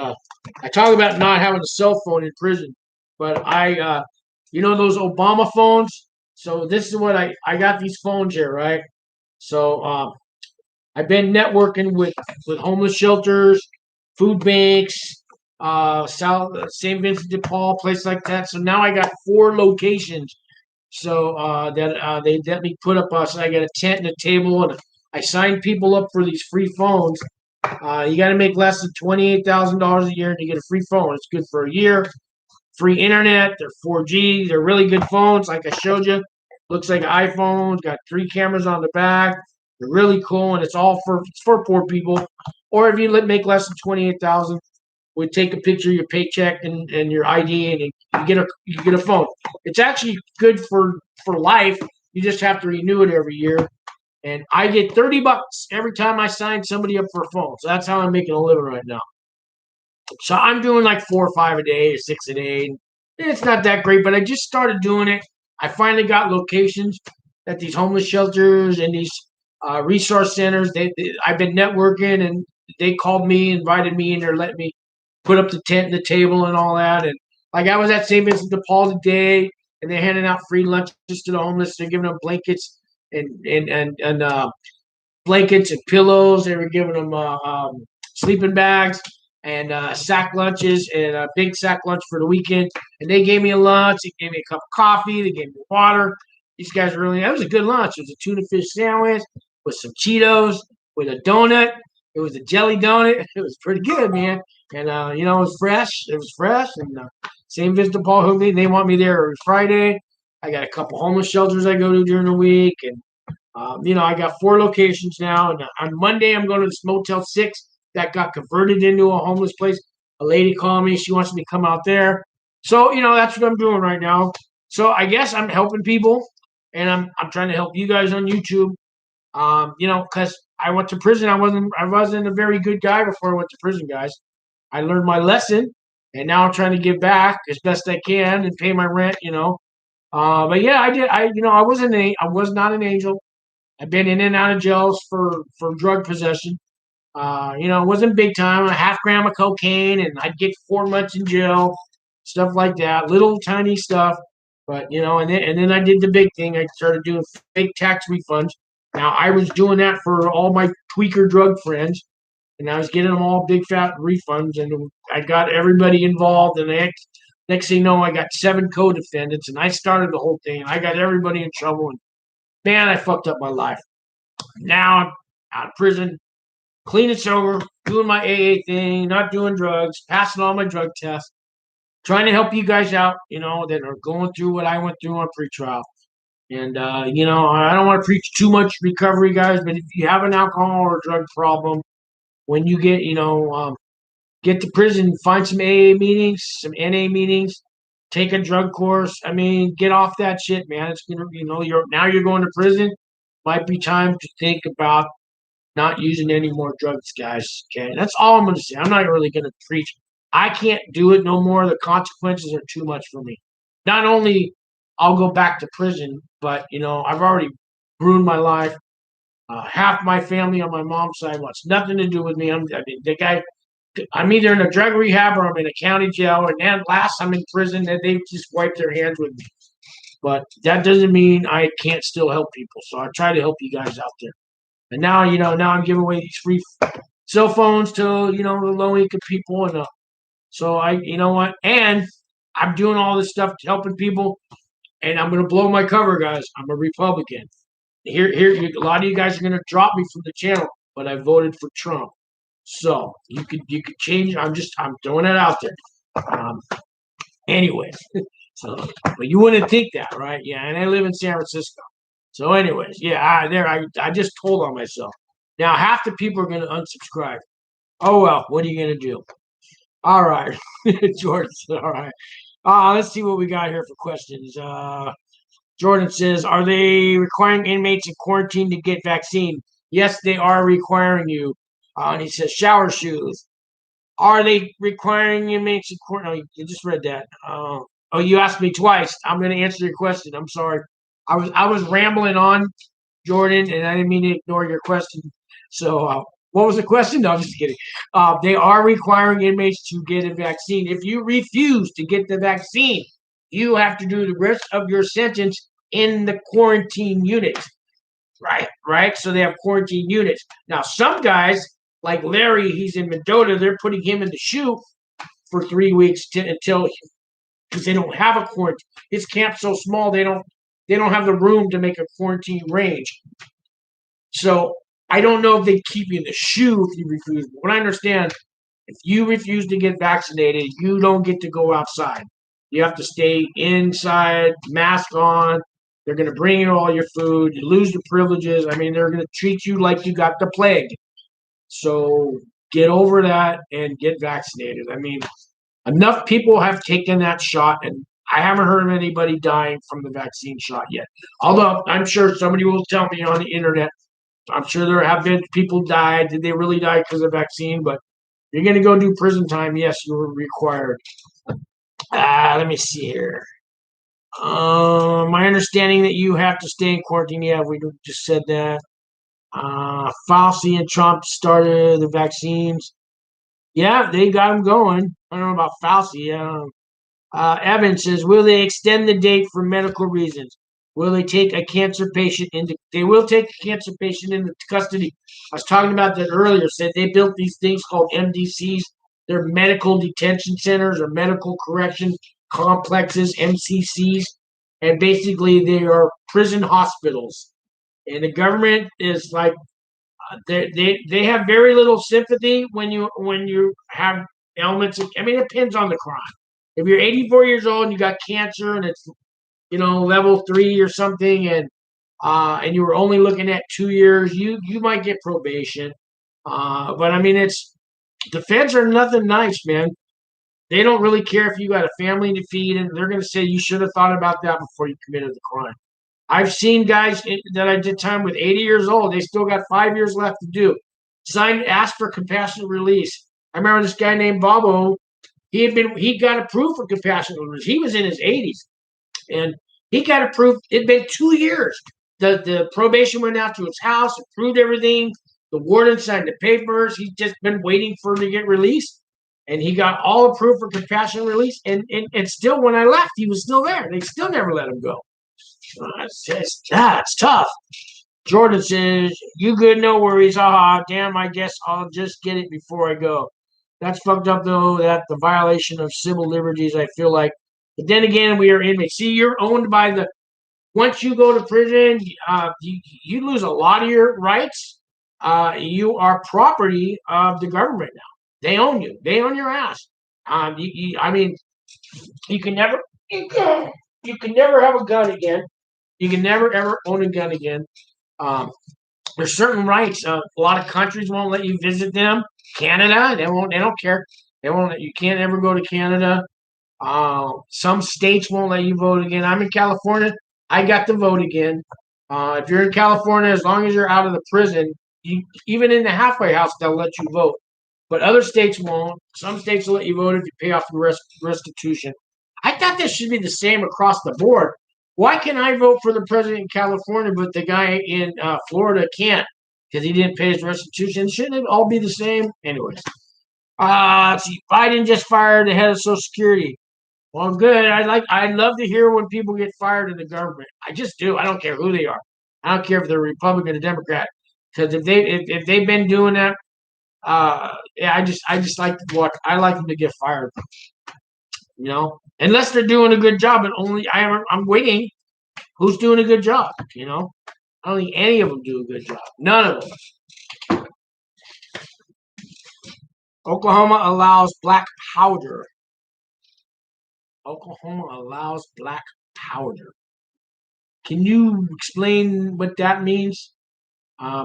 I talk about not having a cell phone in prison, but those Obama phones. So this is what I got these phones here, right? So I've been networking with homeless shelters, food banks, South St. Vincent de Paul, place like that. So now I got 4 locations. So that they let me put up. So I got a tent and a table, and I signed people up for these free phones. You got to make less than $28,000 a year, and you get a free phone. It's good for a year. Free internet. They're 4G. They're really good phones, like I showed you. Looks like an iPhone. Got 3 cameras on the back. They're really cool, and it's for poor people. Or if you make less than $28,000, we take a picture of your paycheck and your ID, and you get a phone. It's actually good for life. You just have to renew it every year. And I get $30 every time I sign somebody up for a phone. So that's how I'm making a living right now. So I'm doing like 4 or 5 a day, or 6 a day. It's not that great, but I just started doing it. I finally got locations at these homeless shelters and these resource centers. I've been networking, and they called me, invited me, and they're letting me put up the tent and the table and all that. And like I was at St. Vincent de Paul today, and they're handing out free lunches to the homeless. They're giving them blankets and blankets and pillows. They were giving them sleeping bags and sack lunches and a big sack lunch for the weekend. And they gave me a lunch. They gave me a cup of coffee. They gave me water. These guys that was a good lunch. It was a tuna fish sandwich with some Cheetos, with a donut. It was a jelly donut. It was pretty good, man. And, it was fresh. It was fresh. And St. Vincent de Paul hooked me. They want me there every Friday. I got a couple homeless shelters I go to during the week. And, I got 4 locations now. And on Monday, I'm going to this Motel 6 that got converted into a homeless place. A lady called me. She wants me to come out there. So, that's what I'm doing right now. So I guess I'm helping people. And I'm trying to help you guys on YouTube. Because I went to prison. I wasn't a very good guy before I went to prison, guys. I learned my lesson, and now I'm trying to give back as best I can and pay my rent. But yeah, I did. I was not an angel. I've been in and out of jails for drug possession. It wasn't big time. A half gram of cocaine, and I'd get 4 months in jail, stuff like that. Little tiny stuff. But and then I did the big thing. I started doing fake tax refunds. Now I was doing that for all my tweaker drug friends, and I was getting them all big fat refunds, and I got everybody involved. And next thing you know, I got 7 co-defendants, and I started the whole thing. I got everybody in trouble, and man, I fucked up my life. Now I'm out of prison, clean and sober, doing my AA thing, not doing drugs, passing all my drug tests, trying to help you guys out, that are going through what I went through on pretrial. And, I don't want to preach too much recovery, guys, but if you have an alcohol or drug problem, when you get to prison, find some AA meetings, some NA meetings, take a drug course. I mean, get off that shit, man. It's gonna, you're going to prison. Might be time to think about not using any more drugs, guys. Okay, that's all I'm gonna say. I'm not really gonna preach. I can't do it no more. The consequences are too much for me. Not only I'll go back to prison, but I've already ruined my life. Half my family on my mom's side wants nothing to do with me. The guy. I'm either in a drug rehab or I'm in a county jail, and then last I'm in prison, and they just wipe their hands with me. But that doesn't mean I can't still help people. So I try to help you guys out there. And now, now I'm giving away these free cell phones to, the low income people. And so you know what? And I'm doing all this stuff to helping people. And I'm going to blow my cover, guys. I'm a Republican. A lot of you guys are going to drop me from the channel, but I voted for Trump. So you could change. I'm throwing it out there. Anyways, so but you wouldn't think that, right? Yeah, and I live in San Francisco. So, anyways, yeah, I just told on myself. Now half the people are going to unsubscribe. Oh well, what are you going to do? All right, George. All right. Let's see what we got here for questions. Jordan says, "Are they requiring inmates in quarantine to get vaccine?" Yes, they are requiring you. And he says, "Shower shoes. Are they requiring inmates in quarantine?" Oh, you just read that. Oh, you asked me twice. I'm going to answer your question. I'm sorry. I was rambling on, Jordan, and I didn't mean to ignore your question. So, what was the question? No, I'm just kidding. They are requiring inmates to get a vaccine. If you refuse to get the vaccine, you have to do the rest of your sentence in the quarantine unit. Right. So they have quarantine units. Now, some guys, like Larry, he's in Mendota, they're putting him in the SHU for 3 weeks until because they don't have a quarantine. His camp's so small they don't have the room to make a quarantine range. So I don't know if they keep you in the SHU if you refuse. But what I understand, if you refuse to get vaccinated, you don't get to go outside. You have to stay inside, mask on. They're going to bring you all your food. You lose your privileges. I mean, they're going to treat you like you got the plague. So get over that and get vaccinated. I mean, enough people have taken that shot, and I haven't heard of anybody dying from the vaccine shot yet. Although I'm sure somebody will tell me on the internet. I'm sure there have been people died. Did they really die because of vaccine? But you're going to go do prison time. Yes, you're required. Let me see here. My understanding that you have to stay in quarantine. Yeah, we just said that. Fauci and Trump started the vaccines. Yeah, they got them going. I don't know about Fauci. Evan says, will they extend the date for medical reasons? Will they take a cancer patient into? They will take a cancer patient into custody. I was talking about that earlier. Said they built these things called MDCs. They're medical detention centers or medical correction complexes, MCCs, and basically they are prison hospitals. And the government is like they have very little sympathy when you have ailments. I mean, it depends on the crime. If you're 84 years old and you got cancer and it's level 3 or something, and you were only looking at 2 years, you might get probation. But I mean, the feds are nothing nice, man. They don't really care if you got a family to feed, and they're going to say you should have thought about that before you committed the crime. I've seen guys that I did time with 80 years old. They still got 5 years left to do. Asked for compassionate release. I remember this guy named Bobo. He got approved for compassionate release. He was in his 80s, and he got approved. It'd been 2 years. The probation went out to his house, approved everything. The warden signed the papers. He's just been waiting for him to get released, and he got all approved for compassionate release. And still, when I left, he was still there. They still never let him go. It's tough. Jordan says, you good, no worries. Damn, I guess I'll just get it before I go. That's fucked up, though, that the violation of civil liberties, I feel like. But then again, we are inmates. See, you're owned by once you go to prison, you lose a lot of your rights. You are property of the government now. They own you. They own your ass. I mean, you can never have a gun again. You can never ever own a gun again. There's certain rights. A lot of countries won't let you visit them. Canada, they won't. They don't care. They won't. You can't ever go to Canada. Some states won't let you vote again. I'm in California. I got to vote again. If you're in California, as long as you're out of the prison, even in the halfway house, they'll let you vote. But other states won't. Some states will let you vote if you pay off your restitution. I thought this should be the same across the board. Why can I vote for the president in California, but the guy in Florida can't because he didn't pay his restitution? Shouldn't it all be the same? Anyways, let's see. Biden just fired the head of Social Security. Well, good. I'd love to hear when people get fired in the government. I just do. I don't care who they are. I don't care if they're Republican or Democrat. Because if they've been doing that, yeah, I just like to watch. I like them to get fired. Unless they're doing a good job, and only I'm waiting. Who's doing a good job? I don't think any of them do a good job. None of them. Oklahoma allows black powder. Oklahoma allows black powder. Can you explain what that means?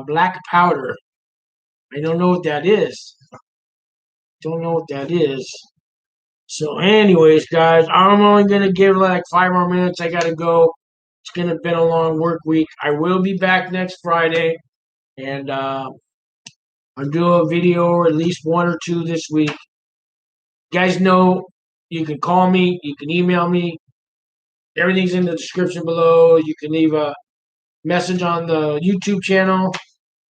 Black powder. I don't know what that is. Don't know what that is. So, anyways, guys, I'm only gonna give like 5 more minutes. I gotta go. It's gonna been a long work week. I will be back next Friday, and I'll do a video or at least one or two this week. You guys know you can call me, you can email me. Everything's in the description below. You can leave a message on the YouTube channel,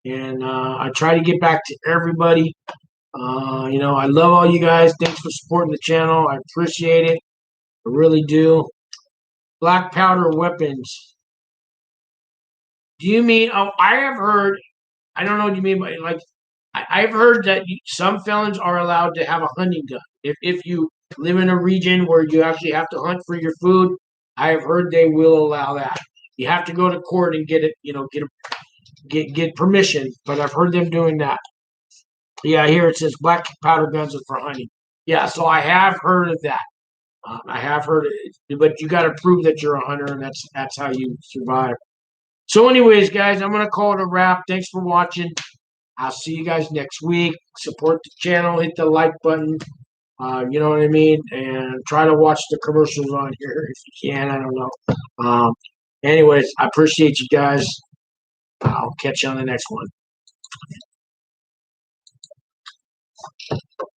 and I try to get back to everybody. I love all you guys. Thanks for supporting the channel. I appreciate it. I really do. Black powder weapons. Do you mean? Oh, I have heard. I don't know what you mean by like. I've heard that some felons are allowed to have a hunting gun. If you live in a region where you actually have to hunt for your food, I have heard they will allow that. You have to go to court and get it. Get permission. But I've heard them doing that. Yeah, here it says black powder guns are for hunting. Yeah, so I have heard of that. I have heard it, but you got to prove that you're a hunter, and that's how you survive. So, anyways, guys, I'm gonna call it a wrap. Thanks for watching. I'll see you guys next week. Support the channel, hit the like button. You know what I mean, and try to watch the commercials on here if you can. I don't know. Anyways, I appreciate you guys. I'll catch you on the next one.